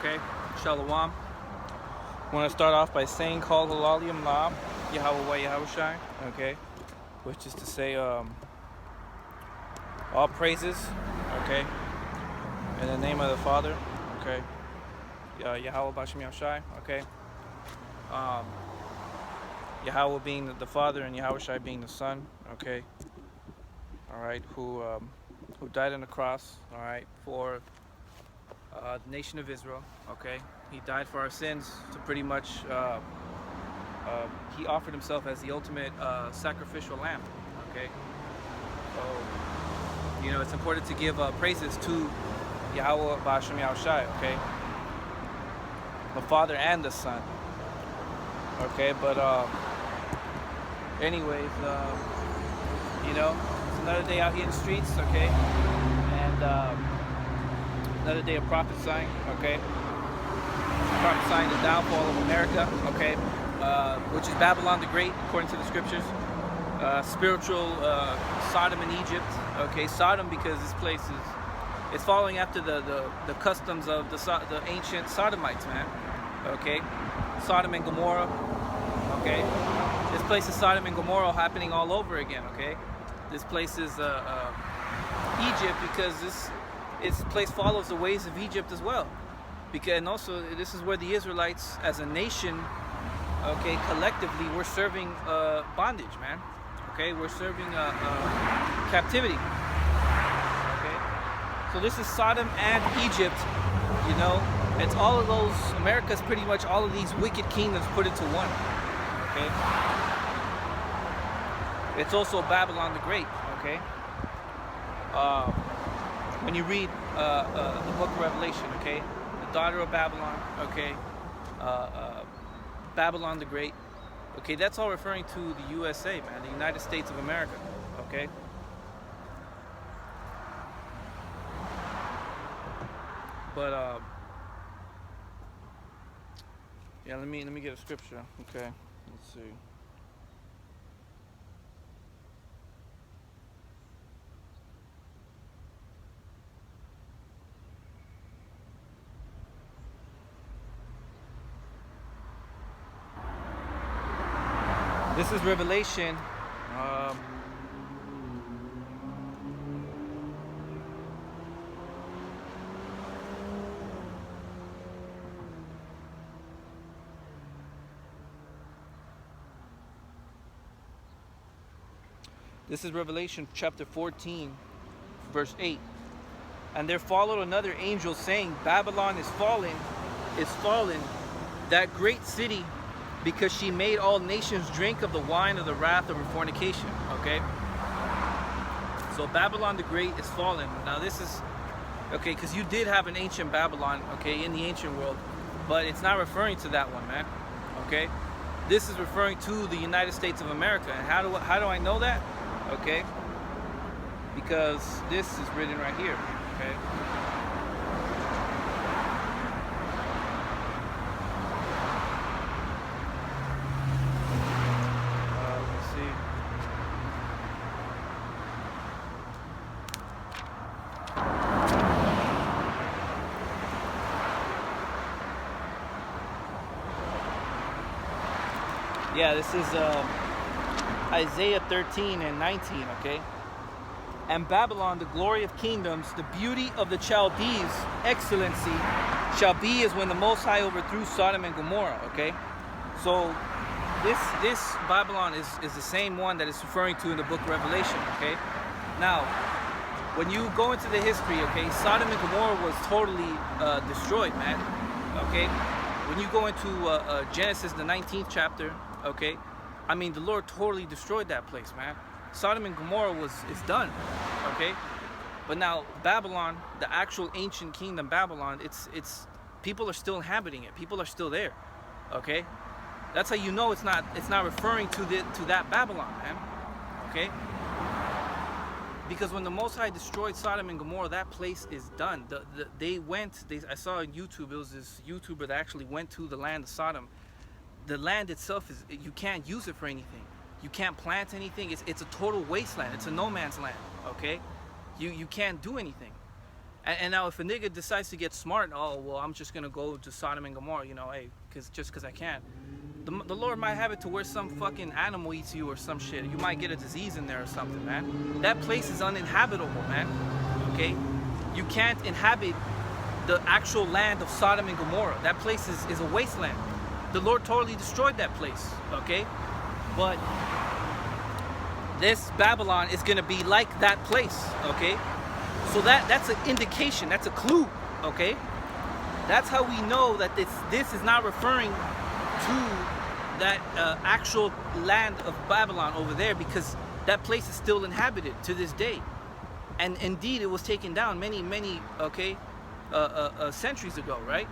Okay, Shalom. I want to start off by saying Kol Halal Yamla Yahweh Yahushai, okay, which is to say all praises, okay, in the name of the Father, okay, Yahweh Bashem Yahushai, okay, Yahweh being the Father and Yahushai being the Son, okay, all right, who died on the cross, all right, for the nation of Israel, okay. He died for our sins to pretty much, he offered himself as the ultimate sacrificial lamb, okay. So, you know, it's important to give praises to Yahweh B'Hashem Yahushai, okay. The Father and the Son, okay. But anyways, you know, it's another day out here in the streets, okay, and another day of prophesying, okay, prophesying the downfall of America, okay, which is Babylon the Great, according to the scriptures, spiritual Sodom and Egypt, okay, Sodom because this place is following after the customs of the ancient Sodomites, man, okay, Sodom and Gomorrah, okay, this place is Sodom and Gomorrah happening all over again, okay, this place is Egypt because this place follows the ways of Egypt as well. Because, and also, this is where the Israelites, as a nation, okay, collectively, we're serving bondage, man. Okay, we're serving captivity. Okay, so this is Sodom and Egypt. You know, it's all of those. America's pretty much all of these wicked kingdoms put into one. Okay, it's also Babylon the Great. Okay, when you read the book of Revelation, okay. Daughter of Babylon, okay, Babylon the Great, okay, that's all referring to the USA, man, the United States of America, okay. But yeah, let me get a scripture, okay. Let's see. This is Revelation. This is Revelation chapter 14, verse 8. And there followed another angel saying, Babylon is fallen, that great city, because she made all nations drink of the wine of the wrath of her fornication, okay? So Babylon the Great is fallen. Now this is, okay, because you did have an ancient Babylon, okay, in the ancient world, but it's not referring to that one, man, okay? This is referring to the United States of America. And how do I know that? Okay? Because this is written right here, okay? Yeah, this is Isaiah 13 and 19, okay? And Babylon, the glory of kingdoms, the beauty of the Chaldees, excellency, shall be as when the Most High overthrew Sodom and Gomorrah, okay? So this Babylon is the same one that it's referring to in the book of Revelation, okay? Now, when you go into the history, okay, Sodom and Gomorrah was totally destroyed, man, okay? When you go into Genesis, the 19th chapter, okay, I mean, the Lord totally destroyed that place, man. Sodom and Gomorrah it's done, okay? But now Babylon, the actual ancient kingdom Babylon, it's people are still inhabiting it. People are still there, okay? That's how you know it's not referring to that Babylon, man, okay? Because when the Most High destroyed Sodom and Gomorrah, that place is done. I saw on YouTube, it was this YouTuber that actually went to the land of Sodom. The land itself you can't use it for anything. You can't plant anything. It's a total wasteland. It's a no man's land, okay? You can't do anything. And now if a nigga decides to get smart, oh well, I'm just gonna go to Sodom and Gomorrah, you know, hey, cause I can. The Lord might have it to where some fucking animal eats you or some shit. You might get a disease in there or something, man. That place is uninhabitable, man. Okay, you can't inhabit the actual land of Sodom and Gomorrah. That place is a wasteland. The Lord totally destroyed that place. Okay, but this Babylon is gonna be like that place. Okay. So that's an indication, that's a clue, okay? That's how we know that this is not referring to that actual land of Babylon over there, because that place is still inhabited to this day. And indeed, it was taken down many, okay, centuries ago, right?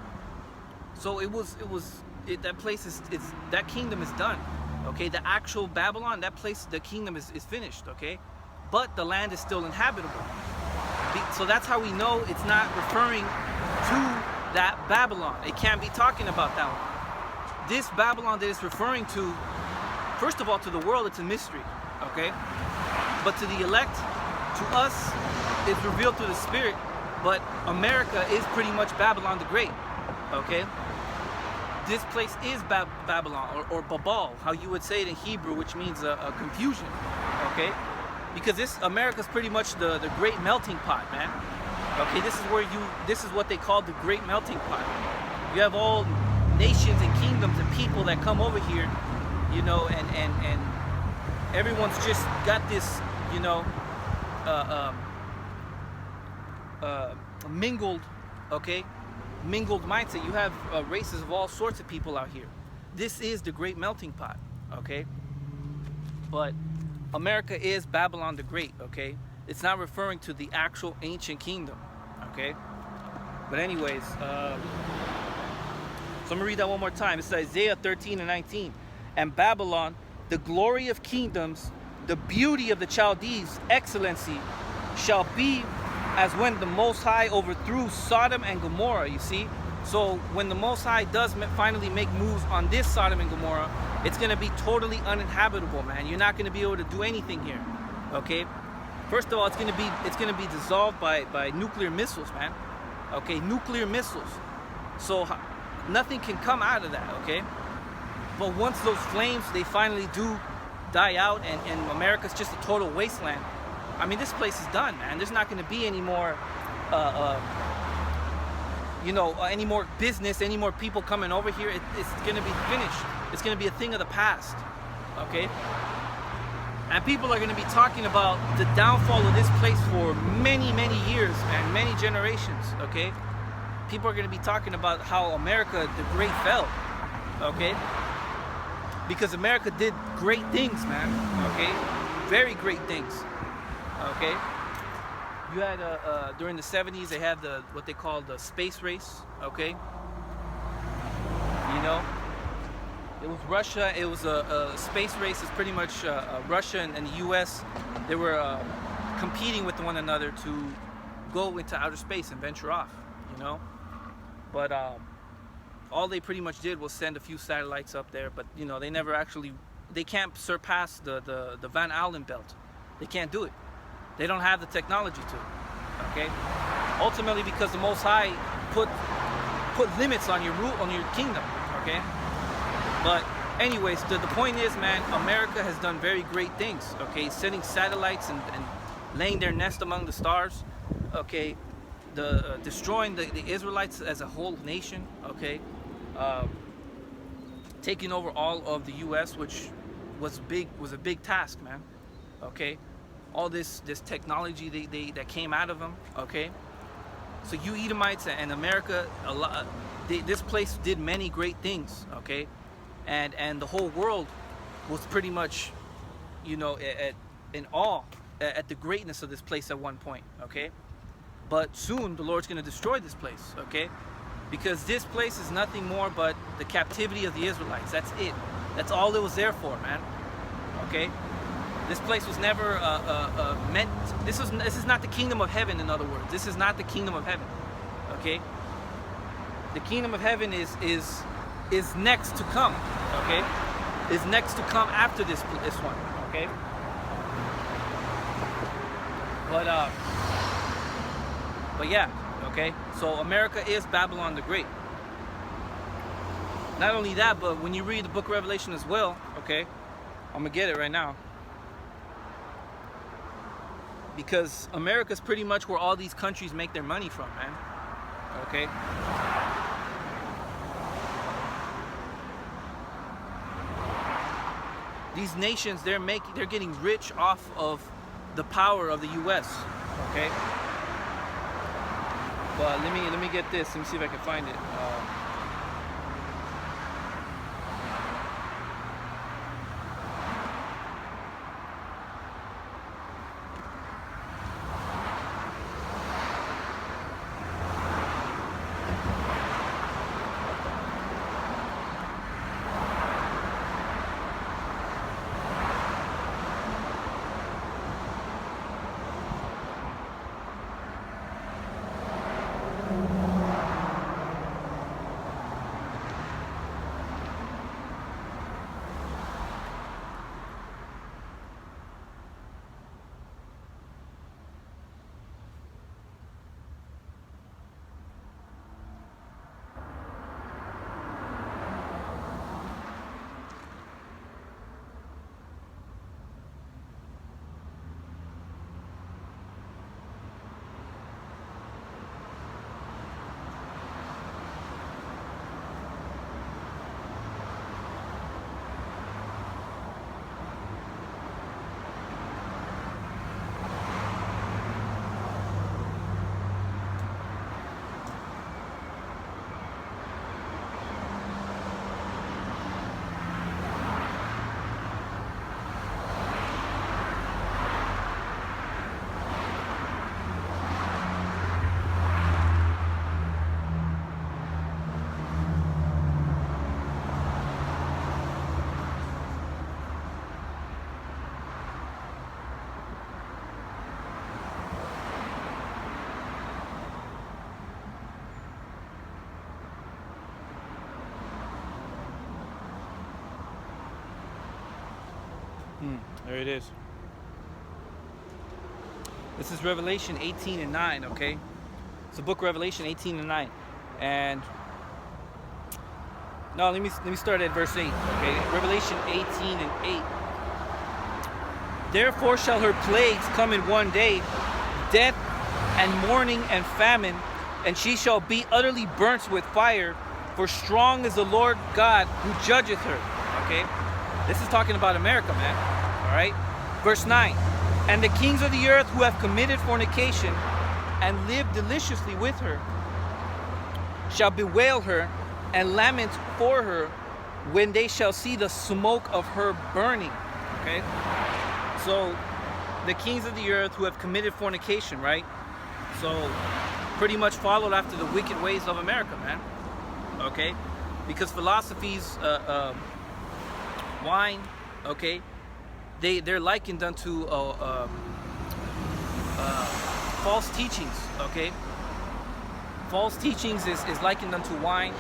So that place that kingdom is done, okay? The actual Babylon, that place, the kingdom is finished, okay? But the land is still inhabitable. So that's how we know it's not referring to that Babylon. It can't be talking about that one. This Babylon that it's referring to, first of all, to the world, it's a mystery, okay? But to the elect, to us, it's revealed through the Spirit. But America is pretty much Babylon the Great, okay? This place is Babylon, or Babal, how you would say it in Hebrew, which means a confusion, okay? Because America's pretty much the great melting pot, man. Okay, this is what they call the great melting pot. You have all nations and kingdoms and people that come over here, you know, and everyone's just got this, you know, mingled mindset. You have races of all sorts of people out here. This is the great melting pot, okay? But America is Babylon the Great, okay? It's not referring to the actual ancient kingdom, okay? But anyways, so I'm going to read that one more time. It's Isaiah 13 and 19. And Babylon, the glory of kingdoms, the beauty of the Chaldees, excellency, shall be as when the Most High overthrew Sodom and Gomorrah, you see? So when the Most High does finally make moves on this Sodom and Gomorrah, it's going to be totally uninhabitable, man. You're not going to be able to do anything here, okay? First of all, it's going to be dissolved by nuclear missiles, man. Okay, nuclear missiles. So nothing can come out of that, okay? But once those flames, they finally do die out, and America's just a total wasteland, I mean, this place is done, man. There's not going to be any more, you know, any more business, any more people coming over here. It's going to be finished. It's going to be a thing of the past, okay? And people are going to be talking about the downfall of this place for many years, man, many generations, okay? People are going to be talking about how America the Great fell, okay? Because America did great things, man, okay? Very great things, okay? You had, during the 70s, they had what they called the space race, okay? You know? It was Russia. It was a space race. It's pretty much Russia and the U.S. They were competing with one another to go into outer space and venture off, you know. But all they pretty much did was send a few satellites up there. But you know, they can't surpass the Van Allen belt. They can't do it. They don't have the technology to. Okay. Ultimately, because the Most High put limits on your kingdom. Okay. But anyways, the point is, man, America has done very great things, okay? Sending satellites and laying their nest among the stars, okay? Destroying the Israelites as a whole nation, okay? Taking over all of the U.S., which was a big task, man, okay? All this technology that came out of them, okay? So you Edomites and America, this place did many great things, okay? And the whole world was pretty much, you know, in awe at the greatness of this place at one point, okay? But soon the Lord's going to destroy this place, okay? Because this place is nothing more but the captivity of the Israelites. That's it. That's all it was there for, man, okay? This place was never meant. This is not the kingdom of heaven, in other words. This is not the kingdom of heaven, okay? The kingdom of heaven is next to come, okay? Is next to come after this one, okay? But yeah. Okay, so America is Babylon the Great. Not only that, but when you read the book of Revelation as well, okay, I'm gonna get it right now, because America's pretty much where all these countries make their money from, man. Okay. These nations, they're getting rich off of the power of the U.S. Okay. But let me get this. Let me see if I can find it. There it is. This is Revelation 18 and 9, okay? It's the book of Revelation 18 and 9. And no, let me start at verse 8, okay? Revelation 18 and 8. Therefore shall her plagues come in one day, death and mourning and famine, and she shall be utterly burnt with fire, for strong is the Lord God who judgeth her. Okay? This is talking about America, man. All right? Verse 9. And the kings of the earth who have committed fornication and lived deliciously with her shall bewail her and lament for her when they shall see the smoke of her burning. Okay? So, the kings of the earth who have committed fornication, right? So, pretty much followed after the wicked ways of America, man. Okay? Because philosophies, wine, okay, they're likened unto false teachings, okay? False teachings is likened unto wine.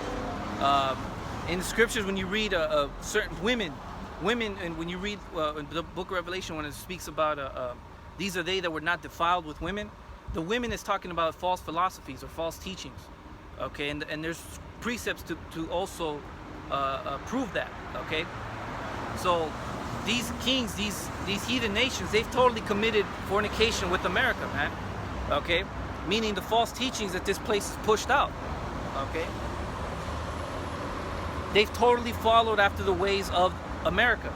In the scriptures, when you read certain women, and when you read the book of Revelation, when it speaks about these are they that were not defiled with women, the women is talking about false philosophies or false teachings, okay? And there's precepts to also prove that, okay? So these kings, these heathen nations, they've totally committed fornication with America, man, okay? Meaning the false teachings that this place is pushed out, okay? They've totally followed after the ways of America.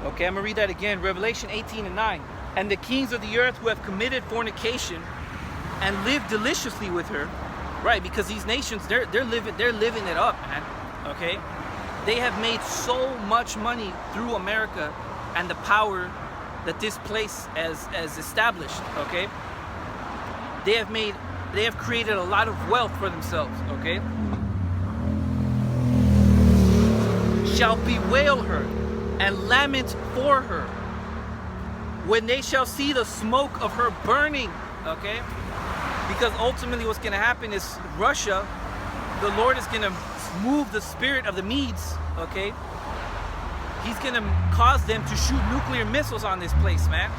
Okay, I'm gonna read that again. Revelation 18 and 9. And the kings of the earth who have committed fornication and lived deliciously with her, right? Because these nations, they're living it up, man. Okay, they have made so much money through America and the power that this place has established. Okay, they have created a lot of wealth for themselves. Okay, shall bewail her and lament for her when they shall see the smoke of her burning. Okay, because ultimately what's going to happen is Russia, the Lord is going to move the spirit of the Medes. Okay, he's going to cause them to shoot nuclear missiles on this place, man.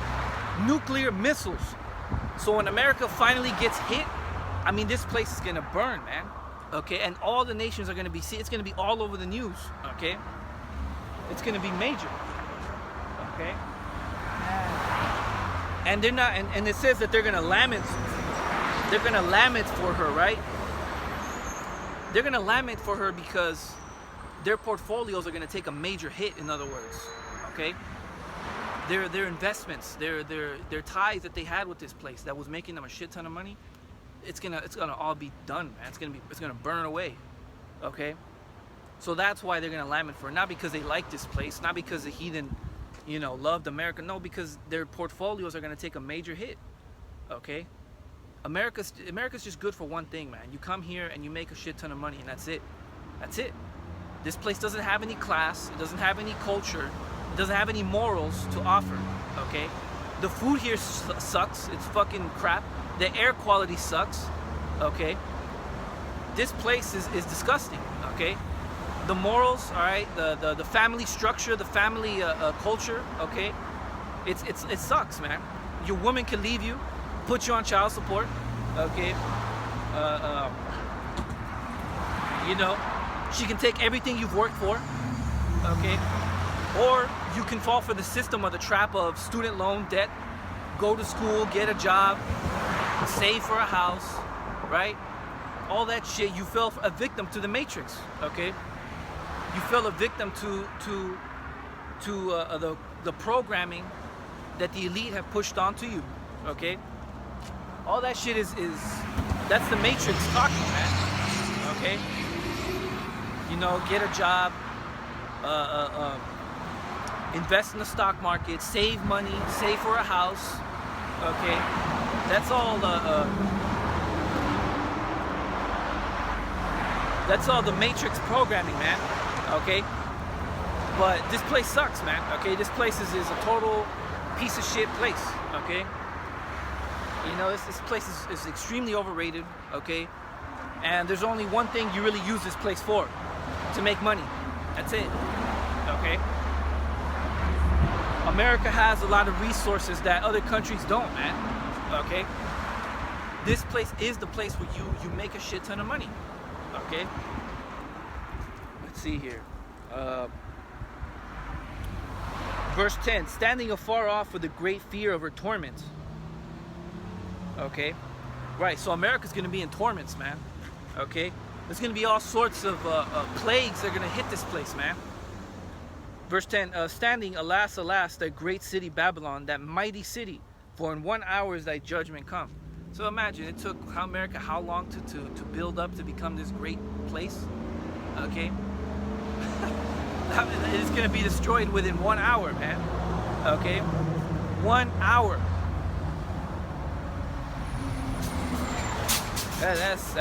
Nuclear missiles. So when America finally gets hit, I mean, this place is gonna burn, man. Okay, and all the nations are gonna be it's gonna be all over the news. Okay, it's gonna be major. Okay, and they're not, and it says that they're gonna lament. They're gonna lament for her, right? They're gonna lament for her because their portfolios are gonna take a major hit. In other words, okay, their investments, their ties that they had with this place that was making them a shit ton of money. It's gonna all be done, man. It's gonna burn away, okay? So that's why they're gonna lament for it. Not because they like this place, not because the heathen, loved America. No, because their portfolios are gonna take a major hit, okay? America's just good for one thing, man. You come here and you make a shit ton of money, and that's it. That's it. This place doesn't have any class. It doesn't have any culture. It doesn't have any morals to offer, okay? The food here sucks. It's fucking crap. The air quality sucks, okay? This place is disgusting, okay? The morals, all right? The family structure, the family culture, okay? It sucks, man. Your woman can leave you, put you on child support, okay? She can take everything you've worked for, okay? Or you can fall for the system or the trap of student loan debt, go to school, get a job, save for a house, right? All that shit. You fell a victim to the matrix, okay? You fell a victim to the programming that the elite have pushed onto you, okay? All that shit is that's the matrix talking, man, okay? Get a job, invest in the stock market, save money, save for a house, okay? That's all the matrix programming, man, okay? But this place sucks, man, okay? This place is a total piece of shit place, okay? This place is extremely overrated, okay? And there's only one thing you really use this place for, to make money. That's it, okay? America has a lot of resources that other countries don't, man. Okay? This place is the place where you make a shit ton of money. Okay? Let's see here. Verse 10, standing afar off with a great fear of her torment. Okay? Right, so America's gonna be in torments, man. Okay? There's gonna be all sorts of plagues that are gonna hit this place, man. Verse 10, standing, alas, alas, that great city Babylon, that mighty city, for in 1 hour is thy judgment come. So imagine, it took America how long to build up to become this great place? Okay? It's going to be destroyed within 1 hour, man. Okay? 1 hour. That's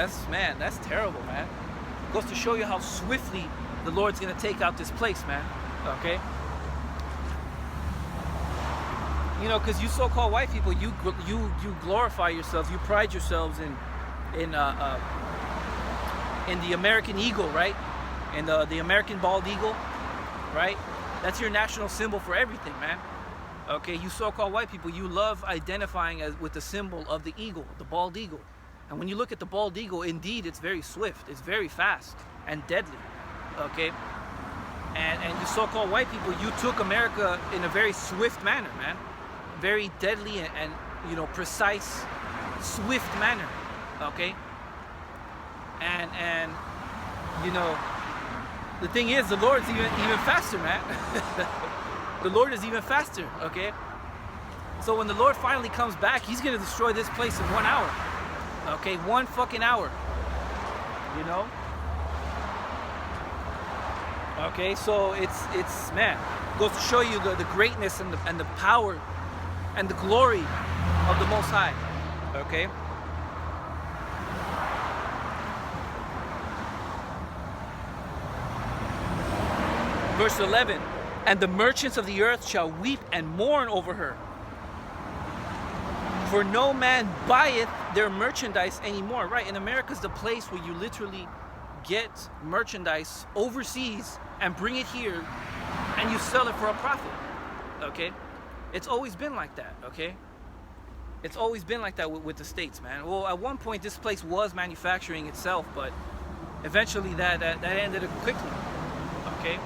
terrible, man. It goes to show you how swiftly the Lord's going to take out this place, man. Okay, because you so-called white people, you glorify yourselves, you pride yourselves in the American eagle, right? And the American bald eagle, right? That's your national symbol for everything, man. Okay, you so-called white people, you love identifying with the symbol of the eagle, the bald eagle. And when you look at the bald eagle, indeed, it's very swift, it's very fast and deadly. Okay. And you so-called white people, you took America in a very swift manner, man. Very deadly and precise, swift manner, okay? And the thing is, the Lord's even faster, man. The Lord is even faster, okay? So when the Lord finally comes back, he's gonna destroy this place in 1 hour, okay? 1 fucking hour, Okay, so it's man, it goes to show you the greatness and the power and the glory of the Most High. Okay. Verse 11, and the merchants of the earth shall weep and mourn over her. For no man buyeth their merchandise anymore. Right, in America's the place where you literally get merchandise overseas and bring it here and you sell it for a profit. Okay, it's always been like that. Okay, It's always been like that with the States, man. Well, at one point, this place was manufacturing itself, but eventually that ended it quickly, okay?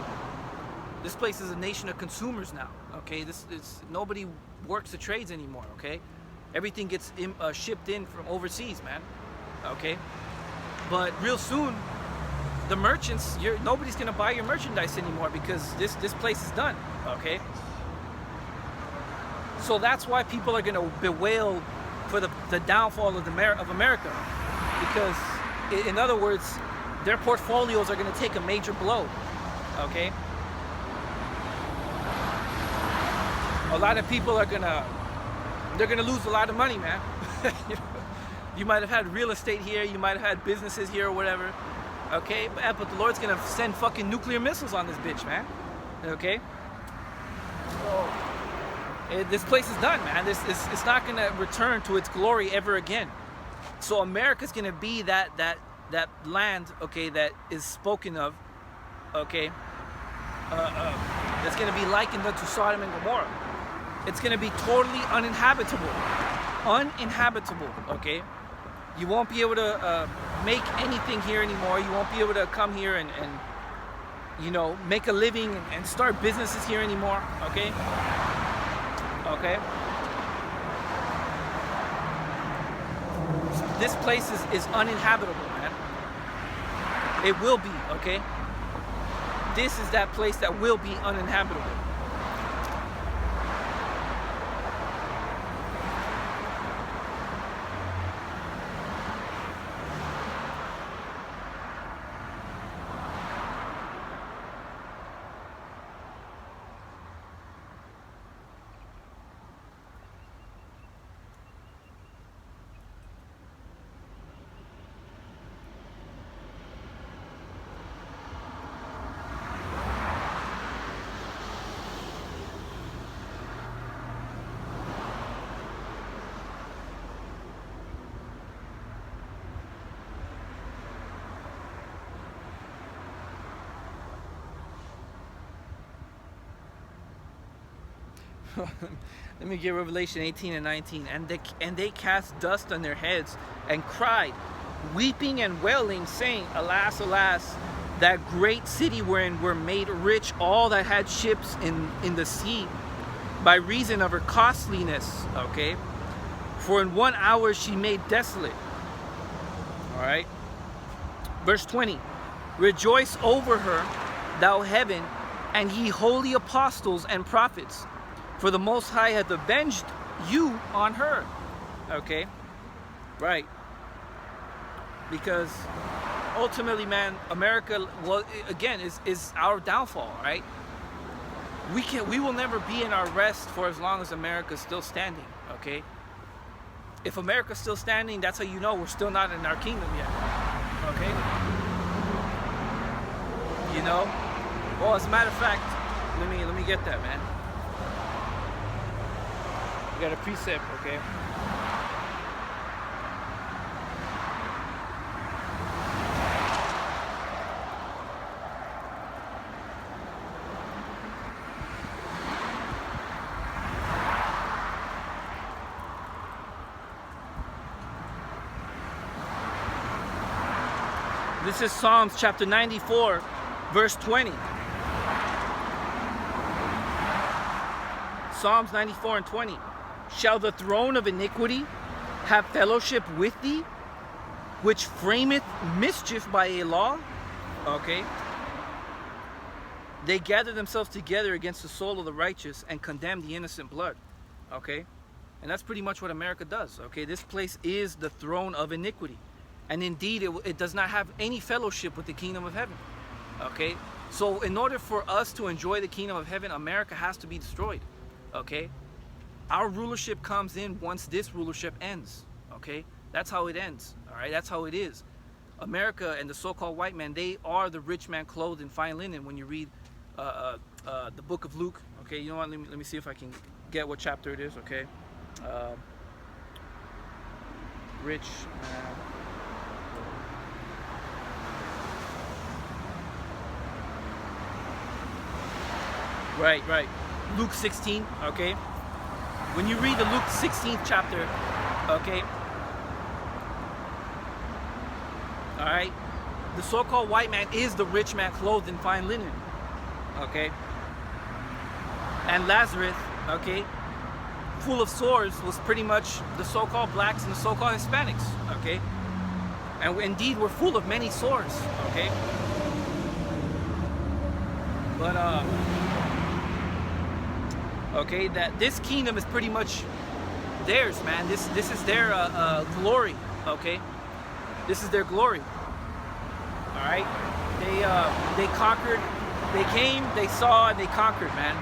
This place is a nation of consumers now, okay? Nobody works the trades anymore, okay? Everything gets shipped in from overseas, man, okay? But real soon, the merchants, nobody's gonna buy your merchandise anymore because this place is done, okay? So that's why people are gonna bewail for the downfall of America, because in other words, their portfolios are gonna take a major blow, okay? A lot of people are they're gonna lose a lot of money, man. You might have had real estate here, you might have had businesses here or whatever, okay? But the Lord's gonna send fucking nuclear missiles on this bitch, man, okay? So, this place is done, man. It's not gonna return to its glory ever again. So America's gonna be that land, okay, that is spoken of, okay, that's gonna be likened unto Sodom and Gomorrah. It's gonna be totally uninhabitable, okay? You won't be able to make anything here anymore. You won't be able to come here and you know, make a living and start businesses here anymore, okay? Okay? This place is uninhabitable, man. It will be, okay? This is that place that will be uninhabitable. Let me get Revelation 18 and 19. And they cast dust on their heads and cried, weeping and wailing, saying, Alas, alas, that great city wherein were made rich all that had ships in the sea, by reason of her costliness, okay? For in 1 hour she made desolate. All right. Verse 20. Rejoice over her, thou heaven, and ye holy apostles and prophets, for the Most High hath avenged you on her. Okay? Right. Because ultimately, man, America, well, again, is our downfall, right? We will never be in our rest for as long as America's still standing, okay? If America's still standing, that's how you know we're still not in our kingdom yet, okay? You know? Well, as a matter of fact, let me get that, man. We got a precept, okay? This is Psalms chapter 94, verse 20. Psalms 94 and 20. Shall the throne of iniquity have fellowship with thee, which frameth mischief by a law? Okay. They gather themselves together against the soul of the righteous and condemn the innocent blood. Okay. And that's pretty much what America does. Okay. This place is the throne of iniquity. And indeed, it does not have any fellowship with the kingdom of heaven. Okay? So in order for us to enjoy the kingdom of heaven, America has to be destroyed. Okay? Our rulership comes in once this rulership ends. Okay? That's how it ends. All right? That's how it is. America and the so-called white man, they are the rich man clothed in fine linen when you read the book of Luke. Okay? You know what? Let me see if I can get what chapter it is. Okay? Rich man. Right. Luke 16, okay? When you read the Luke 16th chapter, okay, all right, the so-called white man is the rich man clothed in fine linen, okay, and Lazarus, okay, full of sores, was pretty much the so-called blacks and the so-called Hispanics, okay, and indeed we're full of many sores, okay, but okay, that this kingdom is pretty much theirs, man. This is their glory, okay? This is their glory. All right, they conquered, they came, they saw, and they conquered, man.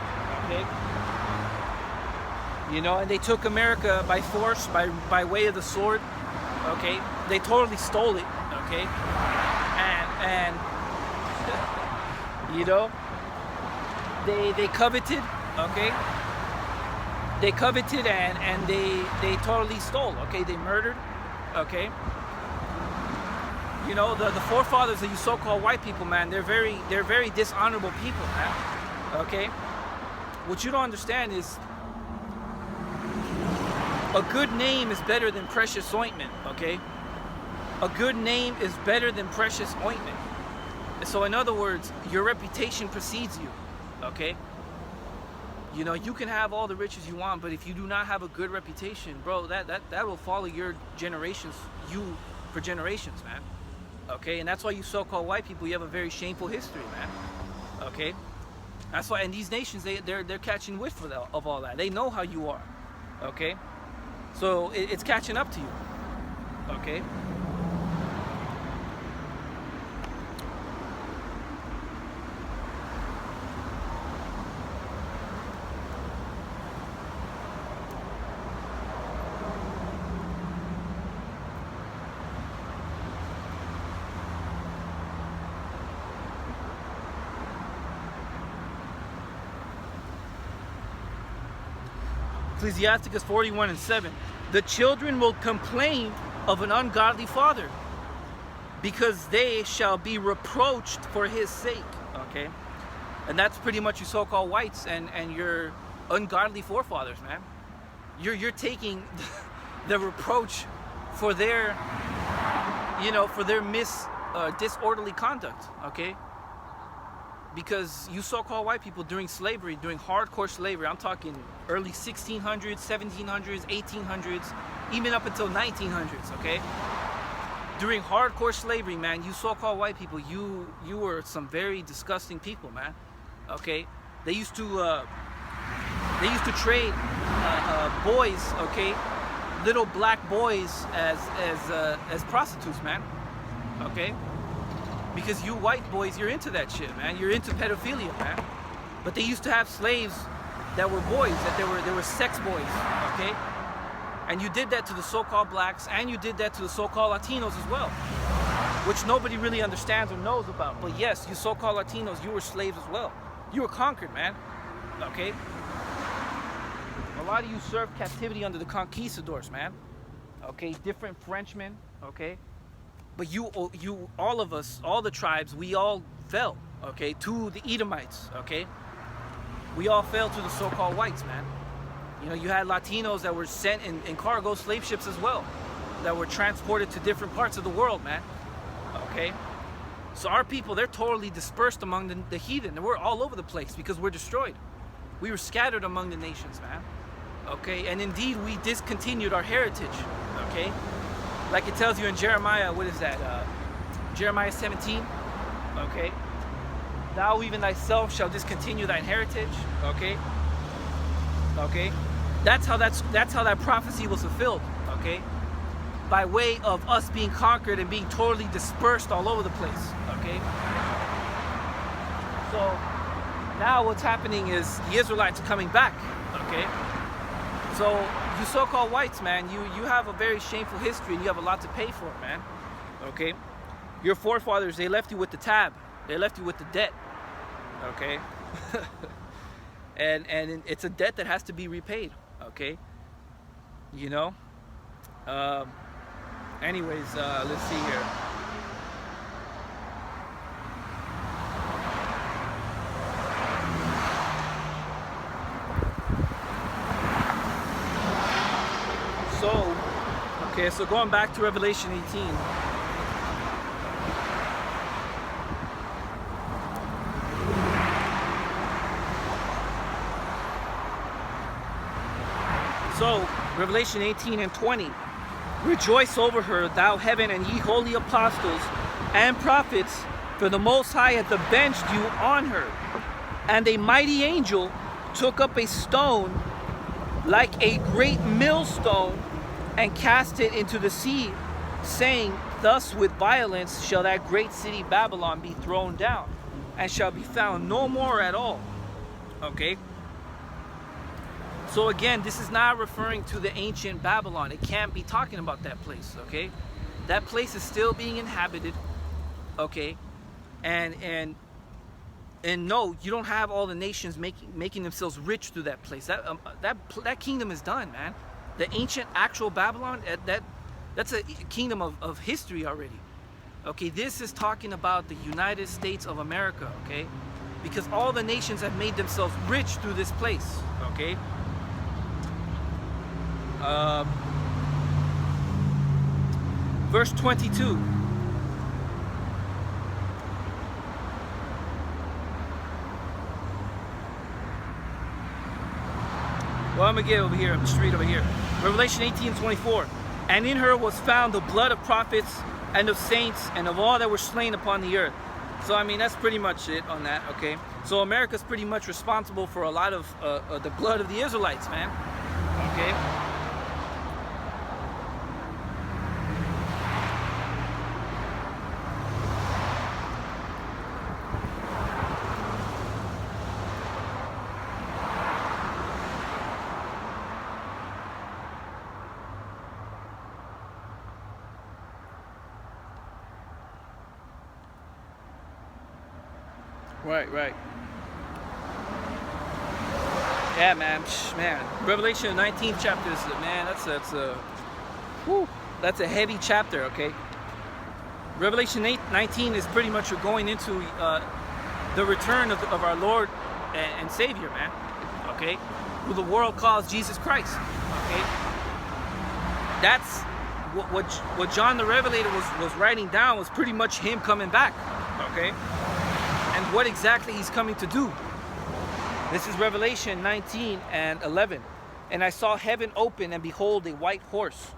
Okay, you know, and they took America by force, by way of the sword. Okay, they totally stole it. Okay, and you know, they coveted. Okay, they coveted and they totally stole. Okay, they murdered. Okay, you know, the forefathers of you so-called white people, man, they're very dishonorable people, man. Okay, what you don't understand is a good name is better than precious ointment. Okay, a good name is better than precious ointment. So in other words, your reputation precedes you. Okay, you know, you can have all the riches you want, but if you do not have a good reputation, bro, that will follow your generations, you for generations, man. Okay, and that's why you so-called white people, you have a very shameful history, man. Okay, that's why, and these nations, they're catching whiff of all that. They know how you are. Okay, so it's catching up to you. Okay. Ecclesiasticus 41:7. The children will complain of an ungodly father, because they shall be reproached for his sake. Okay, and that's pretty much your so-called whites and your ungodly forefathers, man. You're taking the reproach for their, you know, for their disorderly conduct. Okay, because you so-called white people during slavery, during hardcore slavery, I'm talking early 1600s, 1700s, 1800s, even up until 1900s, okay? During hardcore slavery, man, you so-called white people, you were some very disgusting people, man. Okay? They used to trade boys, okay, little black boys as prostitutes, man. Okay? Because you white boys, you're into that shit, man. You're into pedophilia, man. But they used to have slaves that were boys, that they were sex boys, okay? And you did that to the so-called blacks, and you did that to the so-called Latinos as well, which nobody really understands or knows about. But yes, you so-called Latinos, you were slaves as well. You were conquered, man, okay? A lot of you served captivity under the conquistadors, man, okay? Different Frenchmen, okay? But you, all of us, all the tribes, we all fell, okay, to the Edomites, okay? We all fell to the so-called whites, man. You know, you had Latinos that were sent in cargo slave ships as well, that were transported to different parts of the world, man, okay? So our people, they're totally dispersed among the heathen, and we're all over the place because we're destroyed. We were scattered among the nations, man, okay? And indeed, we discontinued our heritage, okay? Like it tells you in Jeremiah, what is that? Jeremiah 17, okay? Thou even thyself shall discontinue thine heritage, okay? Okay? That's how that prophecy was fulfilled, okay? By way of us being conquered and being totally dispersed all over the place, okay? So now what's happening is the Israelites are coming back, okay? So you so-called whites, man, you have a very shameful history and you have a lot to pay for it, man, okay? Your forefathers, they left you with the tab. They left you with the debt, okay? and it's a debt that has to be repaid, okay? You know? Anyways, let's see here. Okay, so going back to Revelation 18. So, Revelation 18 and 20. Rejoice over her, thou heaven, and ye holy apostles and prophets, for the Most High hath avenged you on her. And a mighty angel took up a stone like a great millstone, and cast it into the sea, saying, thus with violence shall that great city Babylon be thrown down, and shall be found no more at all. Okay? So again, this is not referring to the ancient Babylon. It can't be talking about that place, okay? That place is still being inhabited, okay? And no, you don't have all the nations making themselves rich through that place. That kingdom is done, man. The ancient actual Babylon, that's a kingdom of history already. Okay, this is talking about the United States of America, okay? Because all the nations have made themselves rich through this place, okay? Verse 22. Well, I'm gonna get over here. I'm straight over here. Revelation 18:24. And in her was found the blood of prophets and of saints and of all that were slain upon the earth. So I mean, that's pretty much it on that. Okay. So America's pretty much responsible for a lot of the blood of the Israelites, man. Okay. Right. Yeah, man. Revelation 19th chapter is, man, that's a heavy chapter, okay? Revelation 19 is pretty much going into the return of our Lord and Savior, man, okay? Who the world calls Jesus Christ, okay? That's what John the Revelator was writing down, was pretty much him coming back, okay? And what exactly he's coming to do. This is Revelation 19 and 11. And I saw heaven open, and behold, a white horse.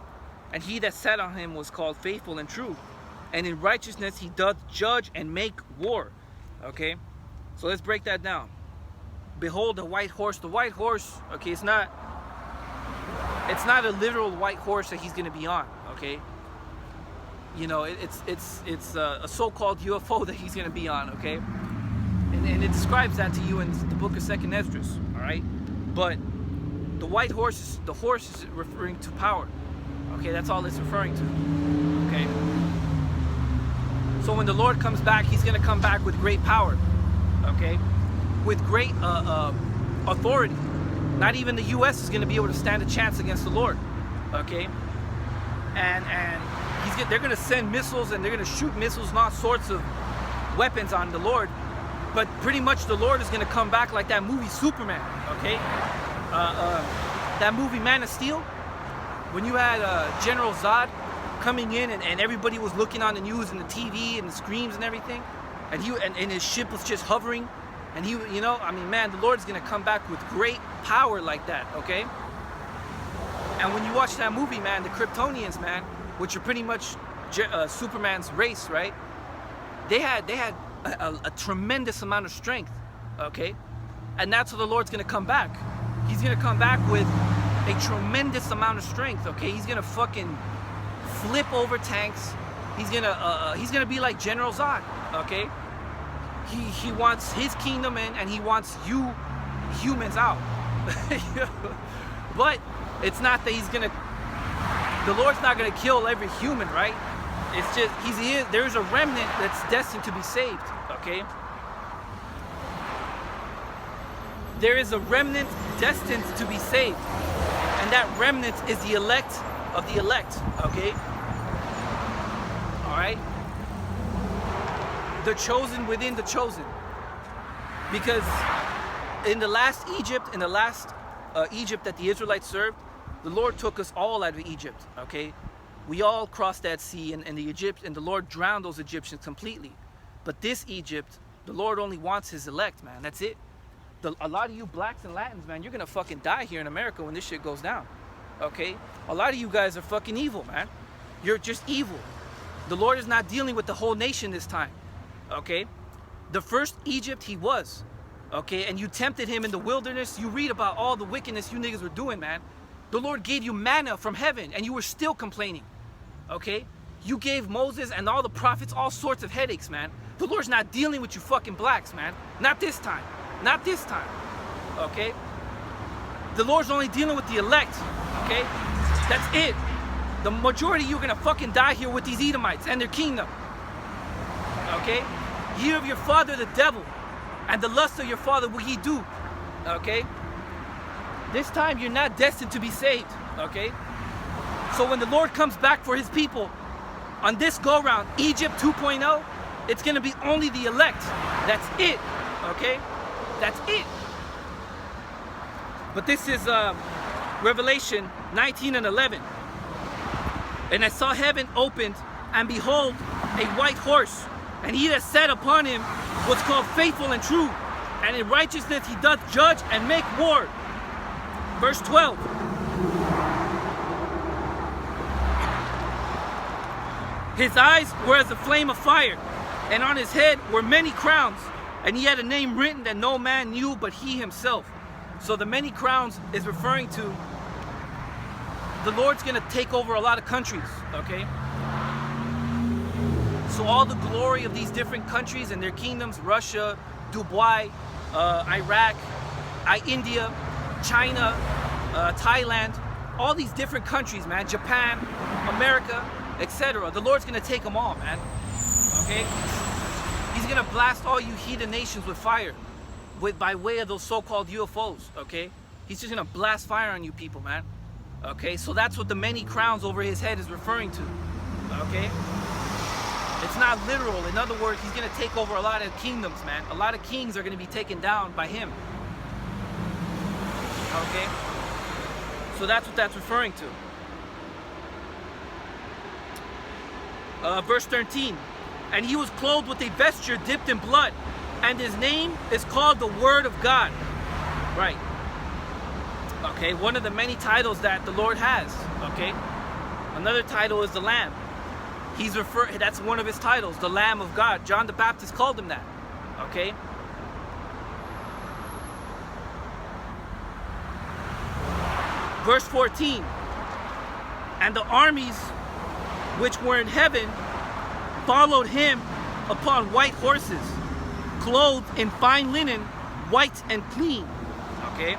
And he that sat on him was called Faithful and True. And in righteousness he doth judge and make war. Okay? So let's break that down. Behold, a white horse. The white horse, okay, it's not a literal white horse that he's going to be on, okay? You know, it's a so-called UFO that he's going to be on, okay? And it describes that to you in the book of 2nd Esdras, all right? But the white horse, the horse is referring to power, okay? That's all it's referring to, okay? So when the Lord comes back, he's going to come back with great power, okay? With great authority. Not even the U.S. is going to be able to stand a chance against the Lord, okay? And they're going to send missiles, and they're going to shoot missiles and all sorts of weapons on the Lord. But pretty much the Lord is going to come back like that movie Superman, okay? That movie Man of Steel, when you had General Zod coming in, and everybody was looking on the news and the TV and the screens and everything, and his ship was just hovering, and you know, I mean, man, the Lord's going to come back with great power like that, okay? And when you watch that movie, man, the Kryptonians, man, which are pretty much Superman's race, right? They had a tremendous amount of strength, okay? And that's what the Lord's gonna come back. He's gonna come back with a tremendous amount of strength, okay? He's gonna fucking flip over tanks. He's gonna be like General Zod, okay? He wants his kingdom in, and he wants you humans out. But it's not that the Lord's not gonna kill every human, right? It's just there's a remnant that's destined to be saved, okay? There is a remnant destined to be saved, and that remnant is the elect of the elect, okay? All right? The chosen within the chosen. Because in the last Egypt that the Israelites served, the Lord took us all out of Egypt, okay? We all crossed that sea, and the Lord drowned those Egyptians completely. But this Egypt, the Lord only wants his elect, man. That's it. A lot of you blacks and Latins, man, you're gonna fucking die here in America when this shit goes down. Okay? A lot of you guys are fucking evil, man. You're just evil. The Lord is not dealing with the whole nation this time. Okay? The first Egypt he was. Okay? And you tempted him in the wilderness. You read about all the wickedness you niggas were doing, man. The Lord gave you manna from heaven and you were still complaining. Okay? You gave Moses and all the prophets all sorts of headaches, man. The Lord's not dealing with you fucking blacks, man. Not this time. Not this time. Okay? The Lord's only dealing with the elect. Okay? That's it. The majority of you are gonna fucking die here with these Edomites and their kingdom. Okay? Ye of your father the devil, and the lust of your father will ye do. Okay? This time you're not destined to be saved. Okay? So when the Lord comes back for his people, on this go-round, Egypt 2.0, it's gonna be only the elect. That's it. Okay? That's it. But this is Revelation 19 and 11. And I saw heaven opened, and behold, a white horse, and he that sat upon him was called Faithful and True, and in righteousness he doth judge and make war. Verse 12. His eyes were as a flame of fire, and on his head were many crowns, and he had a name written that no man knew but he himself. So the many crowns is referring to the Lord's gonna take over a lot of countries, okay? So all the glory of these different countries and their kingdoms, Russia, Dubai, Iraq, India, China, Thailand, all these different countries, man, Japan, America, etc. The Lord's gonna take them all, man, okay? He's gonna blast all you heathen nations with fire, by way of those so-called UFOs, okay? He's just gonna blast fire on you people, man. Okay, so that's what the many crowns over his head is referring to. Okay? It's not literal. In other words, he's gonna take over a lot of kingdoms, man. A lot of kings are gonna be taken down by him. Okay? So that's what that's referring to. Verse 13. And he was clothed with a vesture dipped in blood, and his name is called the Word of God. Right. Okay, one of the many titles that the Lord has. Okay, another title is the Lamb. That's one of his titles, the Lamb of God. John the Baptist called him that. Okay. Verse 14. And the armies which were in heaven followed him upon white horses, clothed in fine linen, white and clean. Okay.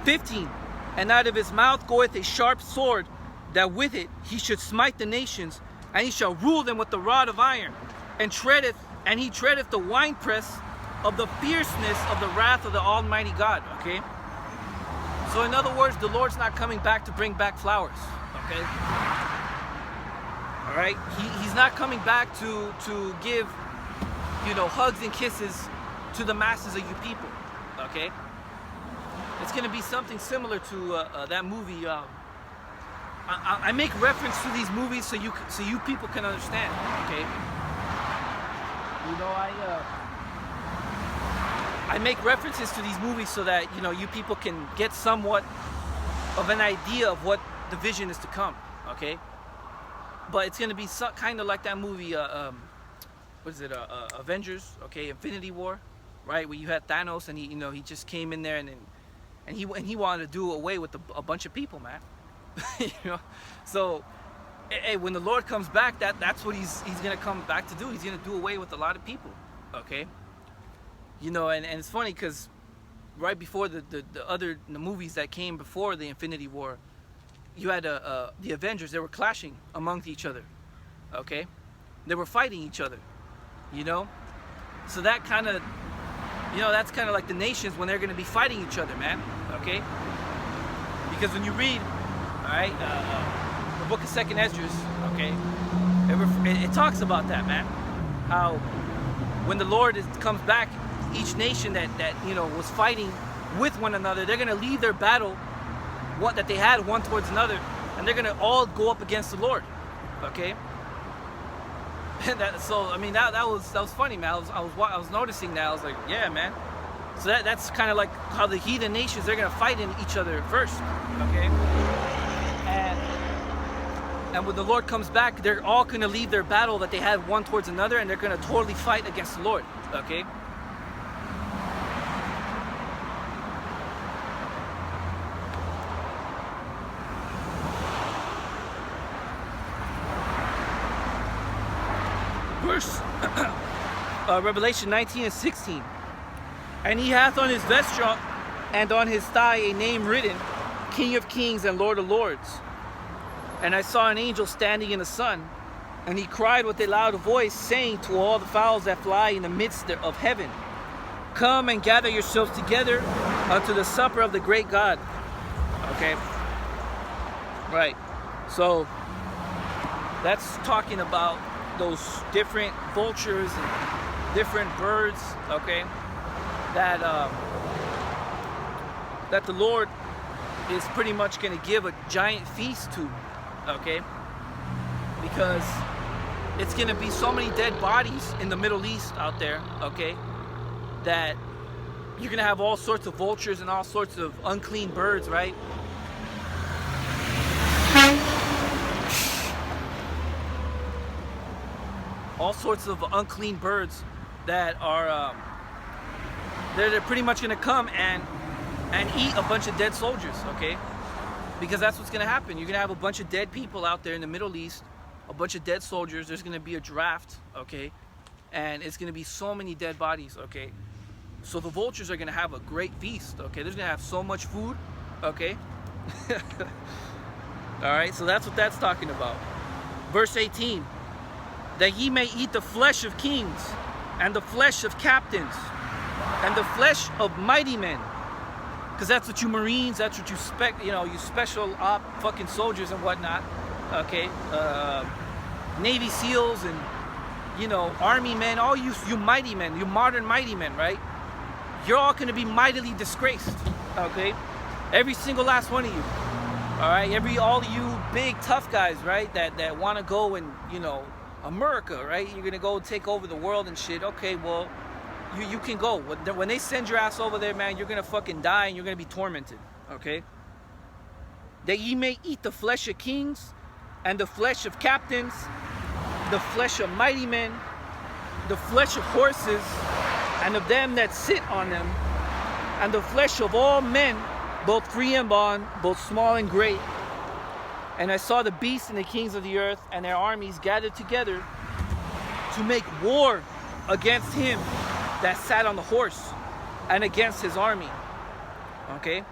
15. And out of his mouth goeth a sharp sword, that with it he should smite the nations, and he shall rule them with the rod of iron, and he treadeth the winepress of the fierceness of the wrath of the Almighty God. Okay? So in other words, the Lord's not coming back to bring back flowers. Okay? Alright? He's not coming back to give, hugs and kisses to the masses of you people. Okay? It's going to be something similar to that movie. I make reference to these movies so you people can understand. Okay. I make references to these movies so that you people can get somewhat of an idea of what the vision is to come. Okay. But it's going to be kind of like that movie. What is it? Avengers. Okay, Infinity War, right? Where you had Thanos and he just came in there and he wanted to do away with a bunch of people, man. So hey, when the Lord comes back, that's what he's gonna come back to do. He's gonna do away with a lot of people. Okay. And it's funny because right before the movies that came before the Infinity War, you had the Avengers. They were clashing amongst each other. Okay. They were fighting each other. So that kind of that's kind of like the nations when they're going to be fighting each other, man. Okay? Because when you read, all right, the book of 2nd Esdras, okay, it talks about that, man. How when the Lord comes back, each nation that was fighting with one another, they're going to leave their battle that they had one towards another, and they're going to all go up against the Lord. Okay. And so I mean that was funny, man. I was noticing that. I was like, yeah, man. So that's kind of like how the heathen nations, they're gonna fight in each other first. Okay. And when the Lord comes back, they're all gonna leave their battle that they had one towards another, and they're gonna totally fight against the Lord. Okay. Verse Revelation 19 and 16. And he hath on his vesture and on his thigh a name written, King of Kings and Lord of Lords. And I saw an angel standing in the sun, and he cried with a loud voice, saying to all the fowls that fly in the midst of heaven, come and gather yourselves together unto the supper of the great God. Okay. Right. So that's talking about those different vultures and different birds, okay, that the Lord is pretty much going to give a giant feast to, okay, because it's going to be so many dead bodies in the Middle East out there, okay, that you're going to have all sorts of vultures and all sorts of unclean birds, right? All sorts of unclean birds that are they're pretty much going to come and eat a bunch of dead soldiers, okay? Because that's what's going to happen. You're going to have a bunch of dead people out there in the Middle East, a bunch of dead soldiers. There's going to be a draft, okay? And it's going to be so many dead bodies, okay? So the vultures are going to have a great feast, okay? They're going to have so much food, okay? All right, so that's what that's talking about. Verse 18. That ye may eat the flesh of kings, and the flesh of captains, and the flesh of mighty men. Because that's what you Marines, that's what you you special op fucking soldiers and whatnot. Okay, Navy SEALs and Army men, all you mighty men, you modern mighty men, right? You're all gonna be mightily disgraced. Okay, every single last one of you. All right, all you big tough guys, right? That want to go and America, right? You're gonna go take over the world and shit. Okay, well, you can go. When they send your ass over there, man, you're gonna fucking die and you're gonna be tormented. Okay? That ye may eat the flesh of kings, and the flesh of captains, the flesh of mighty men, the flesh of horses, and of them that sit on them, and the flesh of all men, both free and bond, both small and great. And I saw the beasts and the kings of the earth and their armies gathered together to make war against him that sat on the horse and against his army. Okay?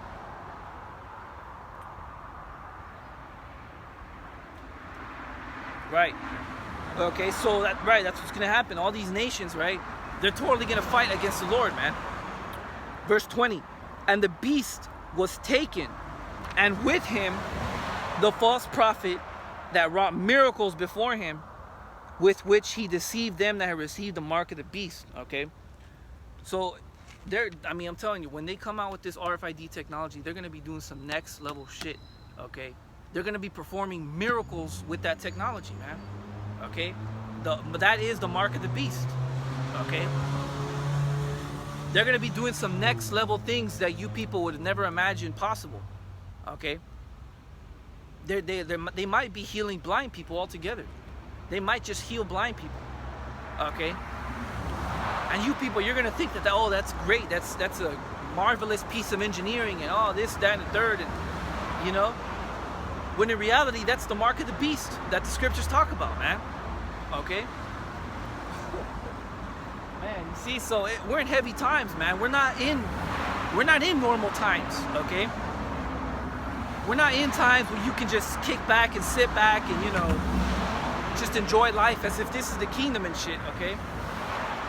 Right. Okay, so that's what's gonna happen. All these nations, right? They're totally gonna fight against the Lord, man. Verse 20. And the beast was taken, and with him the false prophet that wrought miracles before him, with which he deceived them that had received the mark of the beast. Okay, so I'm telling you, when they come out with this RFID technology, they're going to be doing some next level shit. Okay, they're going to be performing miracles with that technology, man. Okay, but that is the mark of the beast. Okay, they're going to be doing some next level things that you people would never imagine possible. Okay, they might be healing blind people altogether. They might just heal blind people. Okay, and you people, you're gonna think that oh, that's great, that's a marvelous piece of engineering, and this, that, and the third, and when in reality that's the mark of the beast that the scriptures talk about, man. Okay, man, you see, so we're in heavy times, man. We're not in normal times. Okay, we're not in times where you can just kick back and sit back and just enjoy life as if this is the kingdom and shit. Okay,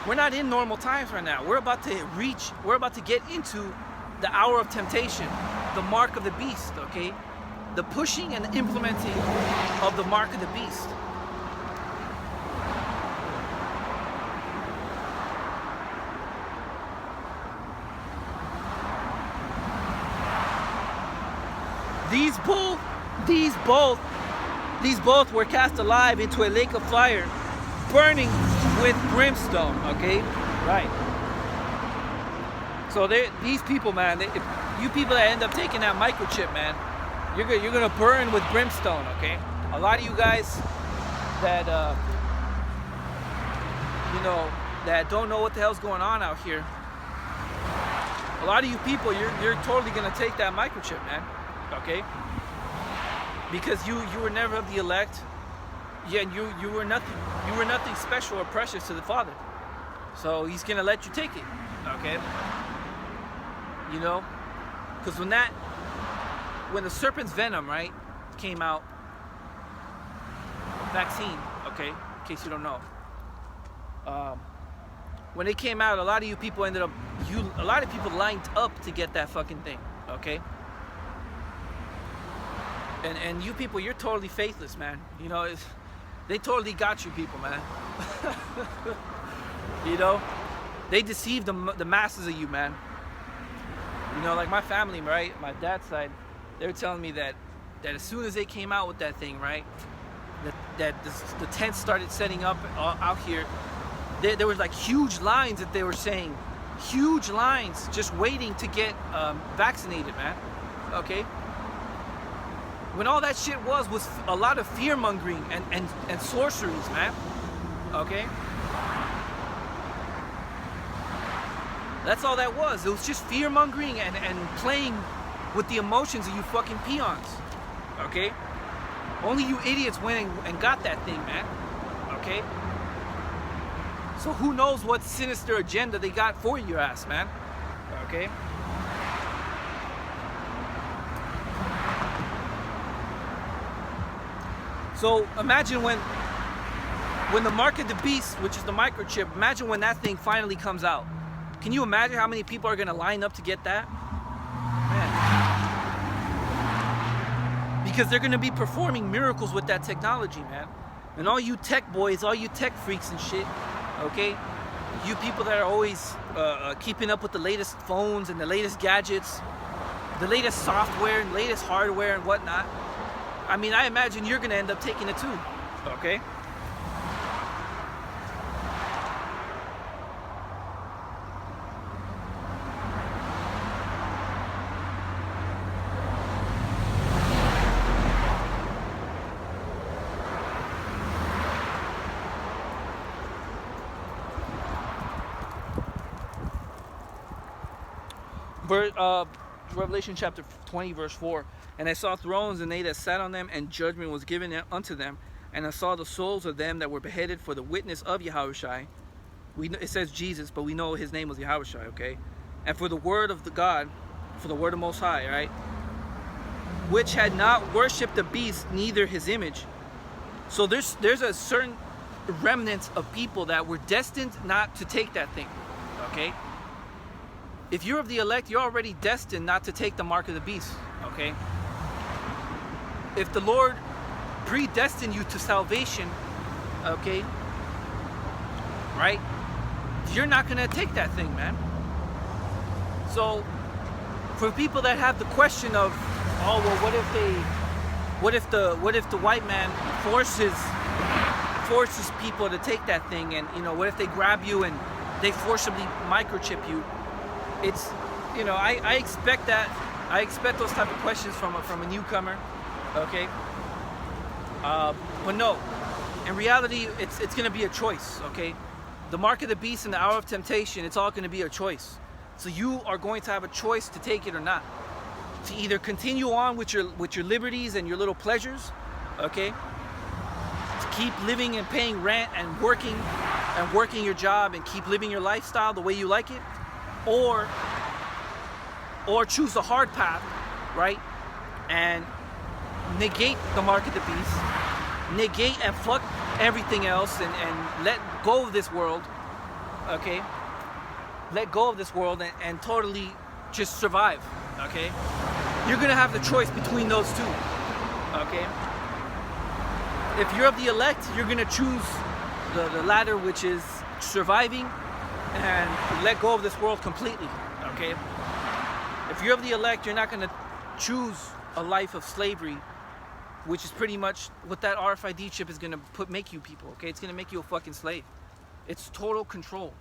we're not in normal times right now. We're about to get into the hour of temptation, the mark of the beast. Okay, the pushing and the implementing of the mark of the beast. these both were cast alive into a lake of fire, burning with brimstone. Okay, right. So these people, man, if you people that end up taking that microchip, man, you're gonna burn with brimstone. Okay, a lot of you guys that you know, that don't know what the hell's going on out here. A lot of you people, you're totally gonna take that microchip, man. Okay, because you were never of the elect. Yeah, you were nothing special or precious to the Father. So He's gonna let you take it. Okay. You know, because when the serpent's venom, right, came out, vaccine, okay, in case you don't know, when it came out, a lot of you people a lot of people lined up to get that fucking thing, okay, and you people, you're totally faithless, man. You know, they totally got you people, man. You know, they deceived the masses of you, man. You know, like my family, right? My dad's side, they were telling me that as soon as they came out with that thing, right? That the tents started setting up out here. There was like huge lines that they were saying, huge lines just waiting to get vaccinated, man. Okay. When all that shit was a lot of fear mongering and sorceries, man. Okay. That's all that was. It was just fear-mongering and playing with the emotions of you fucking peons. Okay? Only you idiots went and got that thing, man. Okay? So who knows what sinister agenda they got for your ass, man. Okay? So imagine when the mark of the beast, which is the microchip, imagine when that thing finally comes out. Can you imagine how many people are going to line up to get that? Man. Because they're going to be performing miracles with that technology, man. And all you tech boys, all you tech freaks and shit, okay? You people that are always keeping up with the latest phones and the latest gadgets, the latest software and latest hardware and whatnot. I mean, I imagine you're going to end up taking it too, okay? Revelation chapter 20 verse 4, and I saw thrones and they that sat on them, and judgment was given unto them, and I saw the souls of them that were beheaded for the witness of Yahushua. It says Jesus, but we know his name was Yahushua, okay? And for the word of the God, for the word of Most High, right? Which had not worshipped the beast, neither his image. So there's a certain remnant of people that were destined not to take that thing, okay? If you're of the elect, you're already destined not to take the mark of the beast, okay? If the Lord predestined you to salvation, okay, right? You're not gonna take that thing, man. So, for people that have the question of, oh well, what if the white man forces people to take that thing, and you know, what if they grab you and they forcibly microchip you? It's, you know, I expect that. I expect those type of questions from a newcomer, okay? But no, in reality, it's going to be a choice, okay? The mark of the beast and the hour of temptation, it's all going to be a choice. So you are going to have a choice to take it or not. To either continue on with your liberties and your little pleasures, okay? To keep living and paying rent and working your job and keep living your lifestyle the way you like it. Or choose the hard path, right? And negate the mark of the beast, negate and fuck everything else, and let go of this world, okay? Let go of this world and totally just survive, okay? You're gonna have the choice between those two, okay? If you're of the elect, you're gonna choose the latter, which is surviving and let go of this world completely, okay? If you're of the elect, you're not going to choose a life of slavery which is pretty much what that RFID chip is gonna make you people, okay? It's gonna make you a fucking slave. It's total control,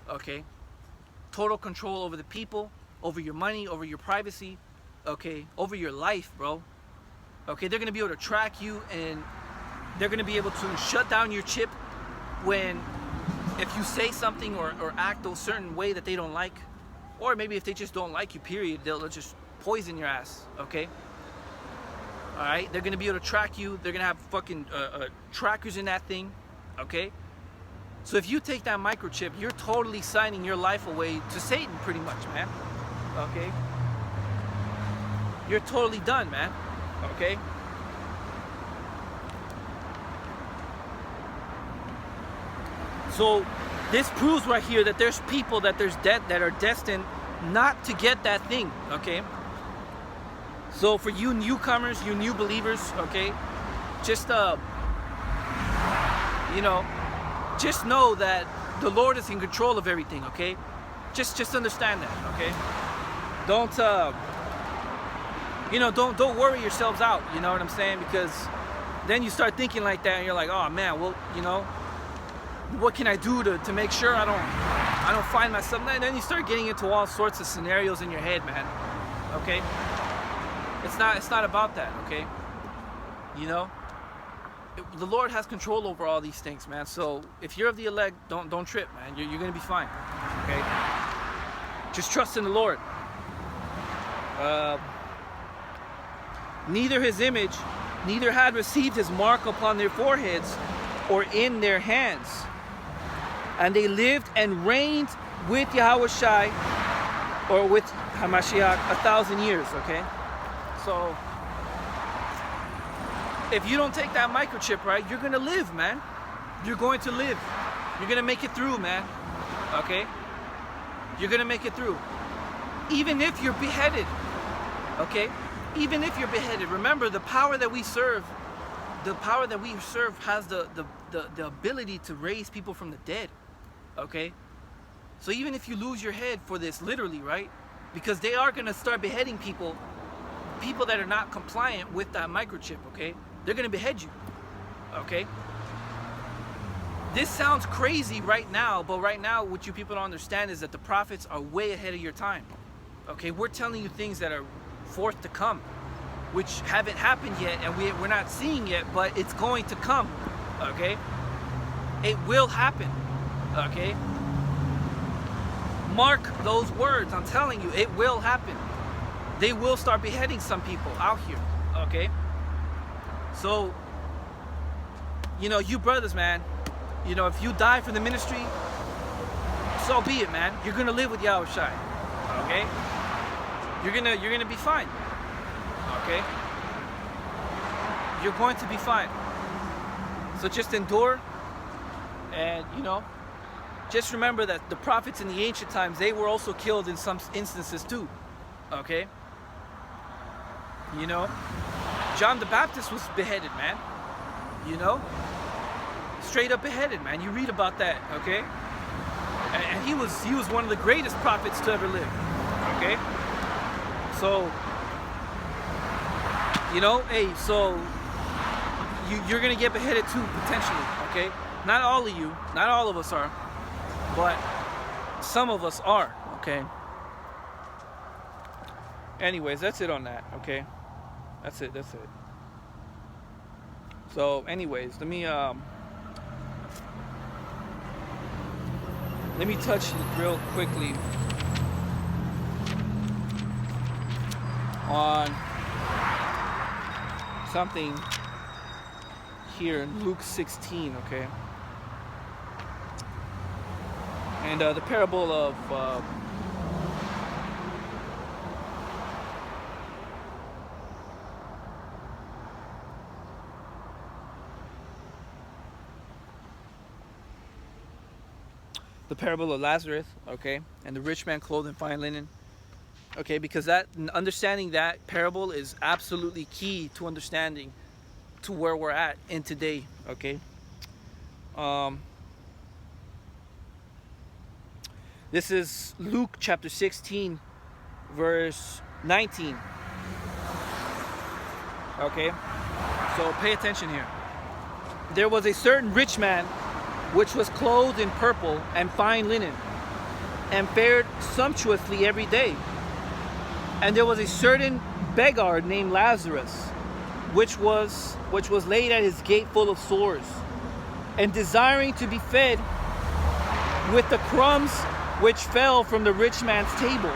okay? Total control over the people, over your money, over your privacy, okay? Over your life, bro. Okay, they're gonna be able to track you, and they're gonna be able to shut down your chip if you say something or act a certain way that they don't like, or maybe if they just don't like you, period, they'll just poison your ass, okay? All right, they're gonna be able to track you. They're gonna have fucking trackers in that thing, okay? So if you take that microchip, you're totally signing your life away to Satan, pretty much, man. Okay? You're totally done, man. Okay? So this proves right here that there's people that are destined not to get that thing, okay? So for you newcomers, you new believers, okay, just just know that the Lord is in control of everything, okay? Just understand that, okay? Don't worry yourselves out, you know what I'm saying? Because then you start thinking like that, and you're like, oh man, well, what can I do to make sure I don't find myself? And then you start getting into all sorts of scenarios in your head, man. Okay? It's not about that, okay? The Lord has control over all these things, man. So if you're of the elect, don't trip, man. You're gonna be fine. Okay? Just trust in the Lord. Neither his image, neither had received his mark upon their foreheads or in their hands. And they lived and reigned with Yahushua, or with Hamashiach, 1,000 years, okay? So if you don't take that microchip, right, you're gonna live, man. You're going to live. You're gonna make it through, man. Okay? You're gonna make it through. Even if you're beheaded. Okay? Even if you're beheaded. Remember, the power that we serve has the ability to raise people from the dead. Okay? So even if you lose your head for this, literally, right? Because they are gonna start beheading people that are not compliant with that microchip, okay? They're gonna behead you, okay? This sounds crazy right now, but right now what you people don't understand is that the prophets are way ahead of your time, okay? We're telling you things that are forth to come, which haven't happened yet, and we're not seeing yet, but it's going to come, okay? It will happen, okay? Mark those words. I'm telling you, it will happen. They will start beheading some people out here, okay? So, you brothers, man, if you die for the ministry, so be it, man. You're gonna live with Yahushua, okay? You're gonna be fine, okay? You're going to be fine. So just endure, and just remember that the prophets in the ancient times, they were also killed in some instances too, okay? John the Baptist was beheaded, man. Straight up beheaded, man. You read about that, okay? And he was one of the greatest prophets to ever live, okay? So, hey, so you're gonna get beheaded too, potentially, okay? Not all of you, not all of us are, but some of us are, okay? Anyways, that's it on that, okay? That's it. So, anyways, let me touch real quickly on something here in Luke 16, okay? And the parable of Lazarus, okay, and the rich man clothed in fine linen, okay, because understanding that parable is absolutely key to understanding to where we're at in today, okay. This is Luke chapter 16, verse 19, okay. So pay attention here. There was a certain rich man which was clothed in purple and fine linen, and fared sumptuously every day. And there was a certain beggar named Lazarus, which was laid at his gate full of sores, and desiring to be fed with the crumbs which fell from the rich man's table.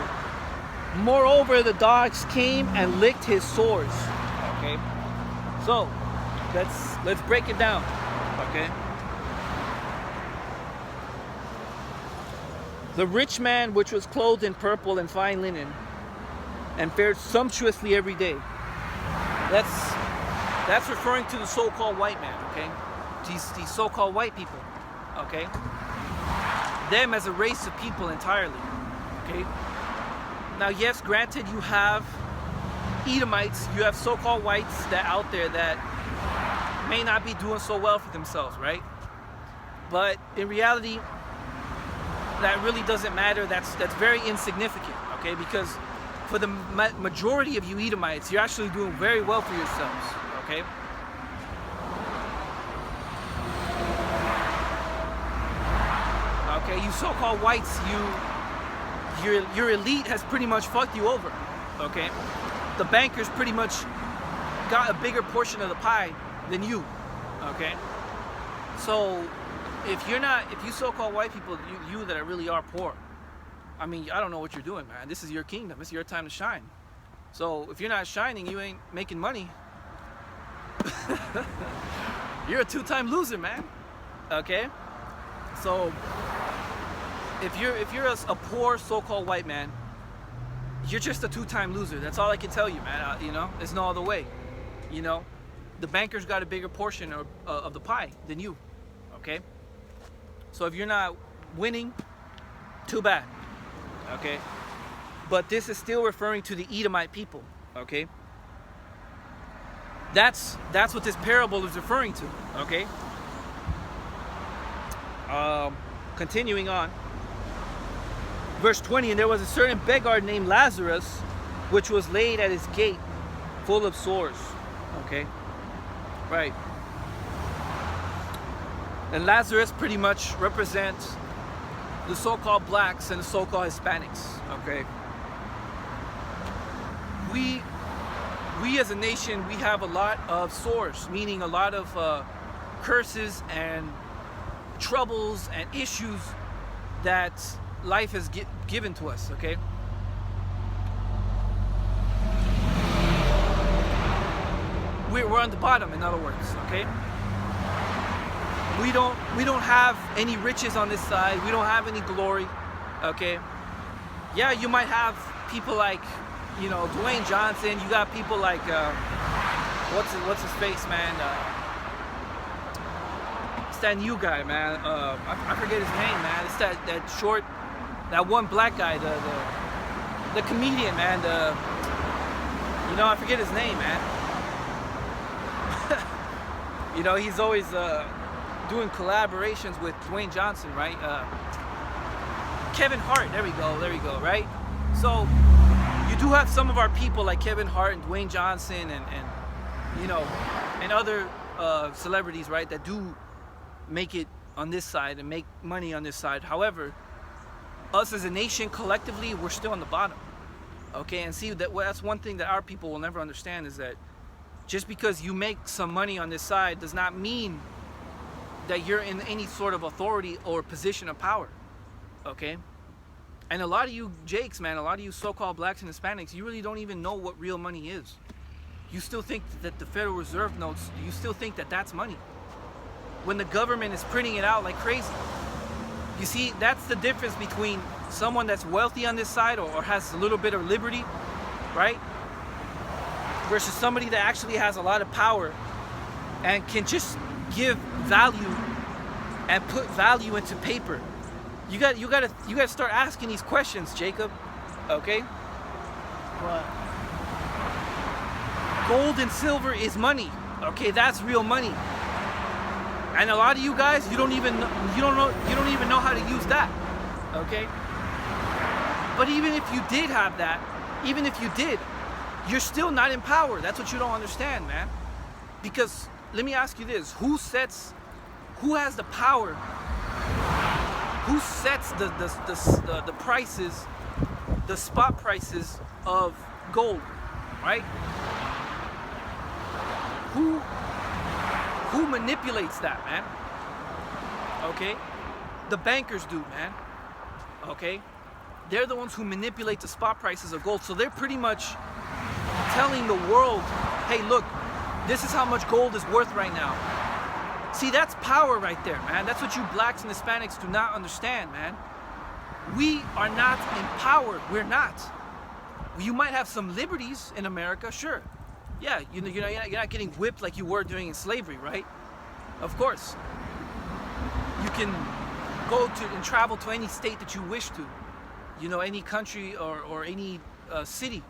Moreover, the dogs came and licked his sores. Okay, so let's break it down. Okay, the rich man which was clothed in purple and fine linen, and fared sumptuously every day. That's referring to the so-called white man. Okay, these so-called white people. Okay, them as a race of people entirely. Okay. Now, yes, granted, you have Edomites, you have so-called whites that out there that may not be doing so well for themselves, right? But in reality, that really doesn't matter. That's very insignificant, okay? Because for the majority of you Edomites, you're actually doing very well for yourselves, okay? Okay, you so-called whites, your elite has pretty much fucked you over, okay? The bankers pretty much got a bigger portion of the pie than you, okay? So if you so-called white people, you that really are poor, I mean, I don't know what you're doing, man. This is your kingdom. It's your time to shine. So if you're not shining, you ain't making money. You're a two-time loser, man. Okay? So if you're a poor so-called white man, you're just a two-time loser. That's all I can tell you, man. You know, there's no other way. You know, the bankers got a bigger portion of the pie than you. Okay? So if you're not winning, too bad. Okay? But this is still referring to the Edomite people. Okay? That's what this parable is referring to. Okay? Continuing on. Verse 20, and there was a certain beggar named Lazarus, which was laid at his gate, full of sores. Okay? Right. And Lazarus pretty much represents the so-called blacks and the so-called Hispanics. Okay? We as a nation, we have a lot of sores, meaning a lot of curses and troubles and issues that life has given to us, okay? We're on the bottom, in other words, okay? We don't have any riches on this side. We don't have any glory, okay? Yeah, you might have people like, you know, Dwayne Johnson. You got people like what's his face, man? It's that new guy, man. I forget his name, man. It's that short, that one black guy, the comedian, man. You know, I forget his name, man. You know, he's always doing collaborations with Dwayne Johnson, right? Kevin Hart. There we go, right? So you do have some of our people like Kevin Hart and Dwayne Johnson and you know, and other celebrities, right, that do make it on this side and make money on this side. However, us as a nation collectively, we're still on the bottom. Okay, and see that that's one thing that our people will never understand, is that just because you make some money on this side does not mean that you're in any sort of authority or position of power. Okay? And a lot of you Jakes, man, a lot of you so-called blacks and Hispanics, you really don't even know what real money is. You still think that the Federal Reserve notes, you still think that that's money, when the government is printing it out like crazy. You see, that's the difference between someone that's wealthy on this side or has a little bit of liberty, right? Versus somebody that actually has a lot of power and can just give value and put value into paper. You got to start asking these questions, Jacob. Okay? What? Gold and silver is money. Okay, that's real money. And a lot of you guys, you don't even know how to use that. Okay? But even if you did have that, even if you did, you're still not in power. That's what you don't understand, man. Because let me ask you this: who has the power? Who sets the prices, the spot prices of gold, right? Who manipulates that, man? Okay, the bankers do, man. Okay, they're the ones who manipulate the spot prices of gold. So they're pretty much telling the world, hey, look, this is how much gold is worth right now. See, that's power right there, man. That's what you blacks and Hispanics do not understand, man. We are not empowered. We're not. You might have some liberties in America, sure. Yeah, you're not getting whipped like you were during slavery, right? Of course. You can go to and travel to any state that you wish to. You know, any country or any city,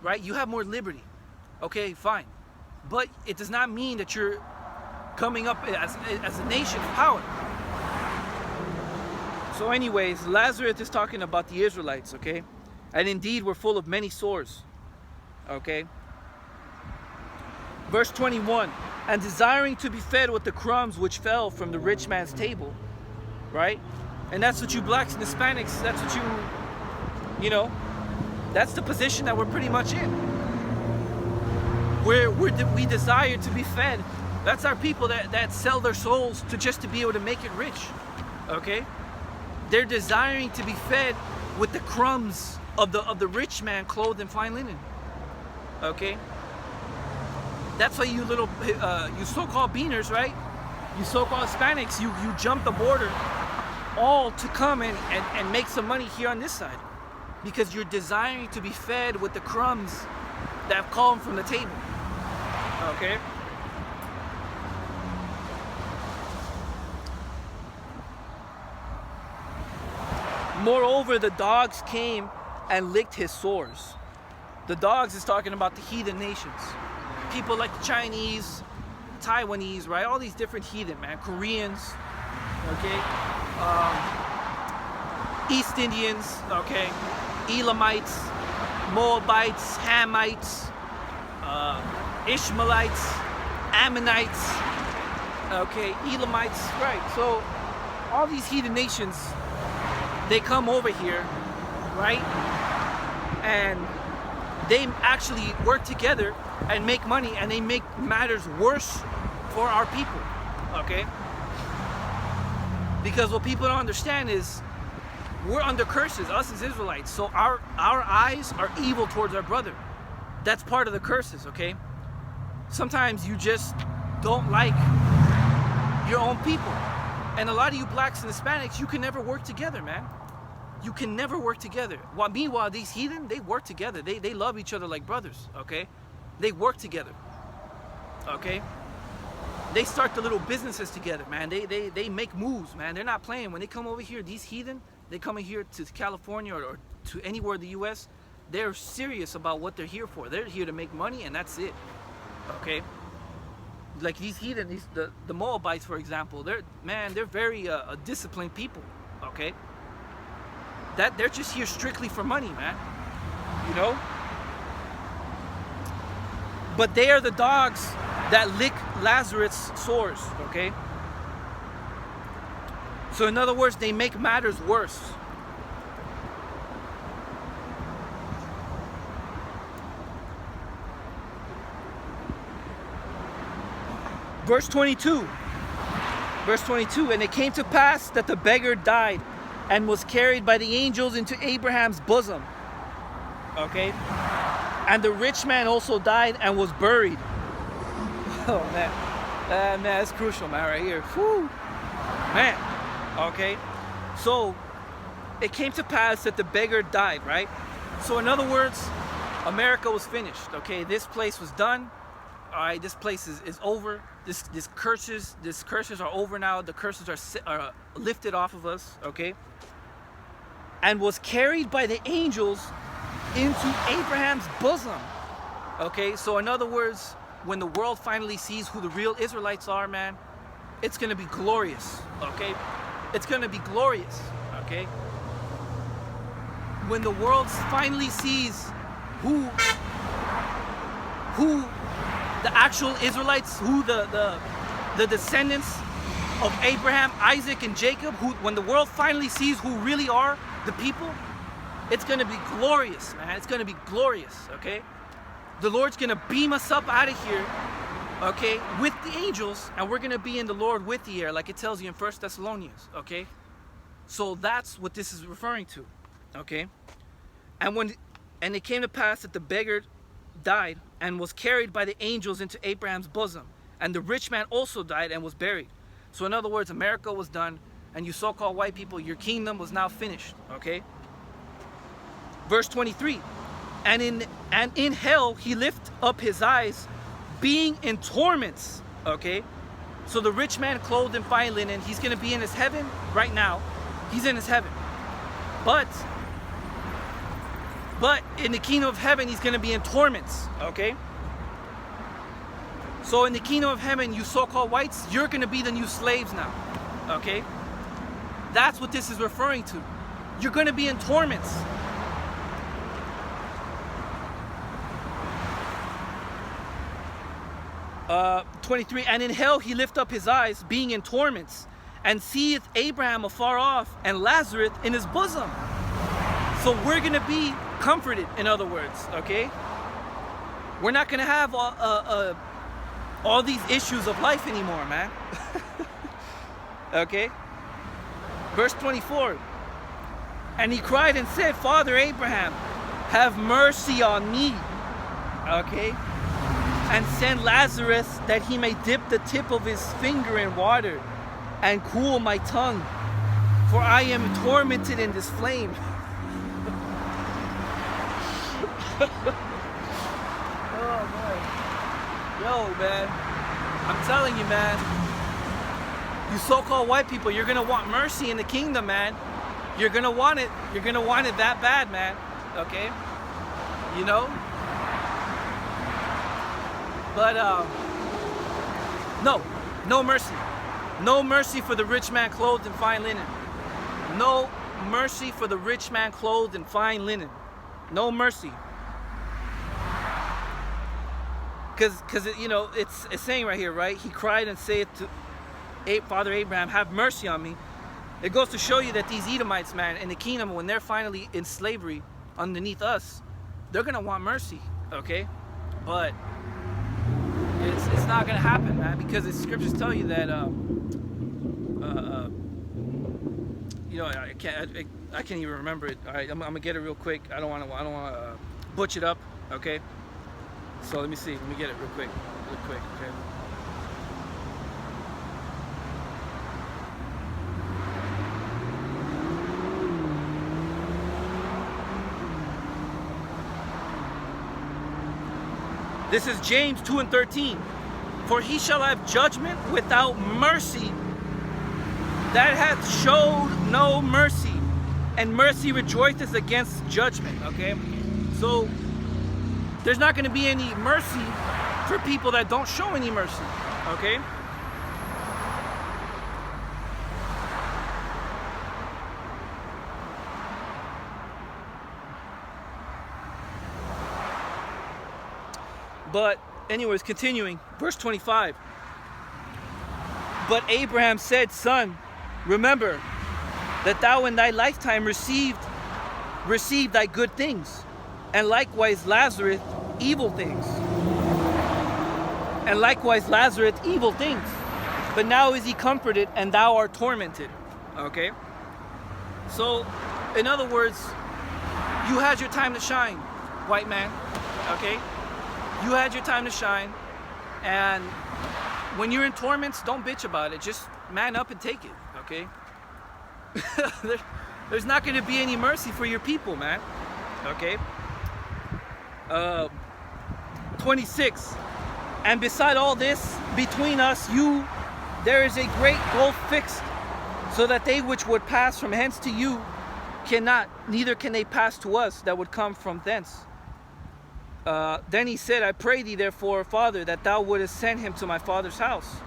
right? You have more liberty. Okay, fine. But it does not mean that you're coming up as a nation of power. So anyways, Lazarus is talking about the Israelites, okay? And indeed, we're full of many sores, okay? Verse 21, and desiring to be fed with the crumbs which fell from the rich man's table, right? And that's what you blacks and Hispanics, that's what you know, that's the position that we're pretty much in. We desire to be fed. That's our people that sell their souls to be able to make it rich, okay? They're desiring to be fed with the crumbs of the rich man clothed in fine linen, okay? That's why you you so-called beaners, right? You so-called Hispanics, you jump the border all to come and make some money here on this side, because you're desiring to be fed with the crumbs that have fallen from the table, okay? Moreover, the dogs came and licked his sores. The dogs is talking about the heathen nations. People like the Chinese, Taiwanese, right? All these different heathen, man. Koreans, okay? East Indians, okay? Elamites, Moabites, Hamites, Ishmaelites, Ammonites, okay? Elamites, right? So all these heathen nations, they come over here, right? And they actually work together and make money, and they make matters worse for our people, okay? Because what people don't understand is we're under curses, us as Israelites. So our eyes are evil towards our brother. That's part of the curses, okay? Sometimes you just don't like your own people. And a lot of you blacks and Hispanics, you can never work together, man. You can never work together. Meanwhile, these heathen, they work together. They love each other like brothers, okay? They work together, okay? They start the little businesses together, man. They make moves, man. They're not playing. When they come over here, these heathen, they come in here to California or to anywhere in the U.S., they're serious about what they're here for. They're here to make money, and that's it, okay? Like these heathen, the Moabites, for example, they're very disciplined people, okay? That they're just here strictly for money, man, you know? But they are the dogs that lick Lazarus' sores, okay? So in other words, they make matters worse. Verse 22, and it came to pass that the beggar died and was carried by the angels into Abraham's bosom, okay? And the rich man also died and was buried. Oh, man. Man, that's crucial, man, right here. Whew. Man. Okay. So, it came to pass that the beggar died, right? So, in other words, America was finished, okay? This place was done. All right, this place is over. These curses are over now. The curses are lifted off of us, okay? And was carried by the angels into Abraham's bosom. Okay, so in other words, when the world finally sees who the real Israelites are, man, it's gonna be glorious, okay? It's gonna be glorious, okay? When the world finally sees who the actual Israelites, who the descendants of Abraham, Isaac, and Jacob, who when the world finally sees who really are the people, it's gonna be glorious, man. It's gonna be glorious, okay? The Lord's gonna beam us up out of here, okay, with the angels, and we're gonna be in the Lord with the air, like it tells you in 1 Thessalonians, okay? So that's what this is referring to, okay? And it came to pass that the beggar died and was carried by the angels into Abraham's bosom, and the rich man also died and was buried. So in other words, America was done, and you so-called white people, your kingdom was now finished, okay? Verse 23, and in hell he lift up his eyes, being in torments, okay? So the rich man clothed in fine linen, he's gonna be in his heaven right now. He's in his heaven. But in the kingdom of heaven, he's gonna be in torments, okay? So in the kingdom of heaven, you so-called whites, you're gonna be the new slaves now, okay? That's what this is referring to. You're gonna be in torments. Uh, 23, and in hell he lift up his eyes, being in torments, and seeth Abraham afar off, and Lazarus in his bosom. So we're gonna be comforted, in other words, okay? We're not gonna have all these issues of life anymore, man. Okay? Verse 24, and he cried and said, Father Abraham, have mercy on me, okay? And send Lazarus that he may dip the tip of his finger in water and cool my tongue, for I am tormented in this flame. Oh boy. Yo, man. I'm telling you, man. You so-called white people, you're gonna want mercy in the kingdom, man. You're gonna want it. You're gonna want it that bad, man. Okay? You know? But no mercy. No mercy for the rich man clothed in fine linen. No mercy for the rich man clothed in fine linen. No mercy. Because you know, it's saying right here, right? He cried and said to Father Abraham, have mercy on me. It goes to show you that these Edomites, man, in the kingdom, when they're finally in slavery underneath us, they're gonna want mercy, okay? But it's not gonna happen, man, because the scriptures tell you that you know, I can't even remember it. All right, I'm gonna get it real quick. I don't want to butch it up, okay? So let me see. Let me get it real quick, okay? This is James 2:13. For he shall have judgment without mercy that hath showed no mercy, and mercy rejoiceth against judgment, okay? So there's not going to be any mercy for people that don't show any mercy, okay? But anyways, continuing, verse 25. But Abraham said, Son, remember that thou in thy lifetime received thy good things, and likewise Lazarus evil things. And likewise Lazarus evil things. But now is he comforted, and thou art tormented. Okay? So, in other words, you had your time to shine, white man. Okay? You had your time to shine, and when you're in torments, don't bitch about it. Just man up and take it, okay? There's not going to be any mercy for your people, man, okay? 26, and beside all this, between us, there is a great gulf fixed, so that they which would pass from hence to you cannot, neither can they pass to us that would come from thence. Then he said, I pray thee therefore, Father, that thou wouldest send him to my father's house.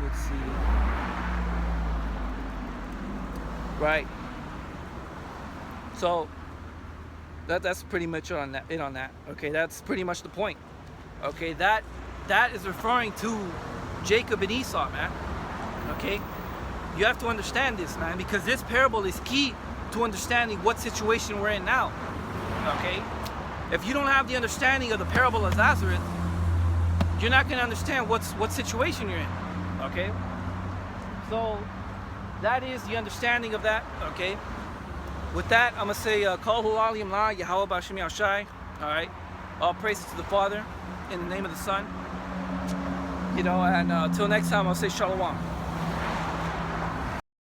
Let's see. Right. So that's pretty much on that. Okay, that's pretty much the point. Okay, that is referring to Jacob and Esau, man. Okay, you have to understand this, man, because this parable is key to understanding what situation we're in now. Okay, if you don't have the understanding of the parable of Lazarus, you're not going to understand what situation you're in. Okay, so that is the understanding of that. Okay, with that, I'm gonna say Kol Hu Alim La Yahweh B'Shem Yahushai. All right, all praises to the Father in the name of the Son. You know, and until next time, I'll say Shalom.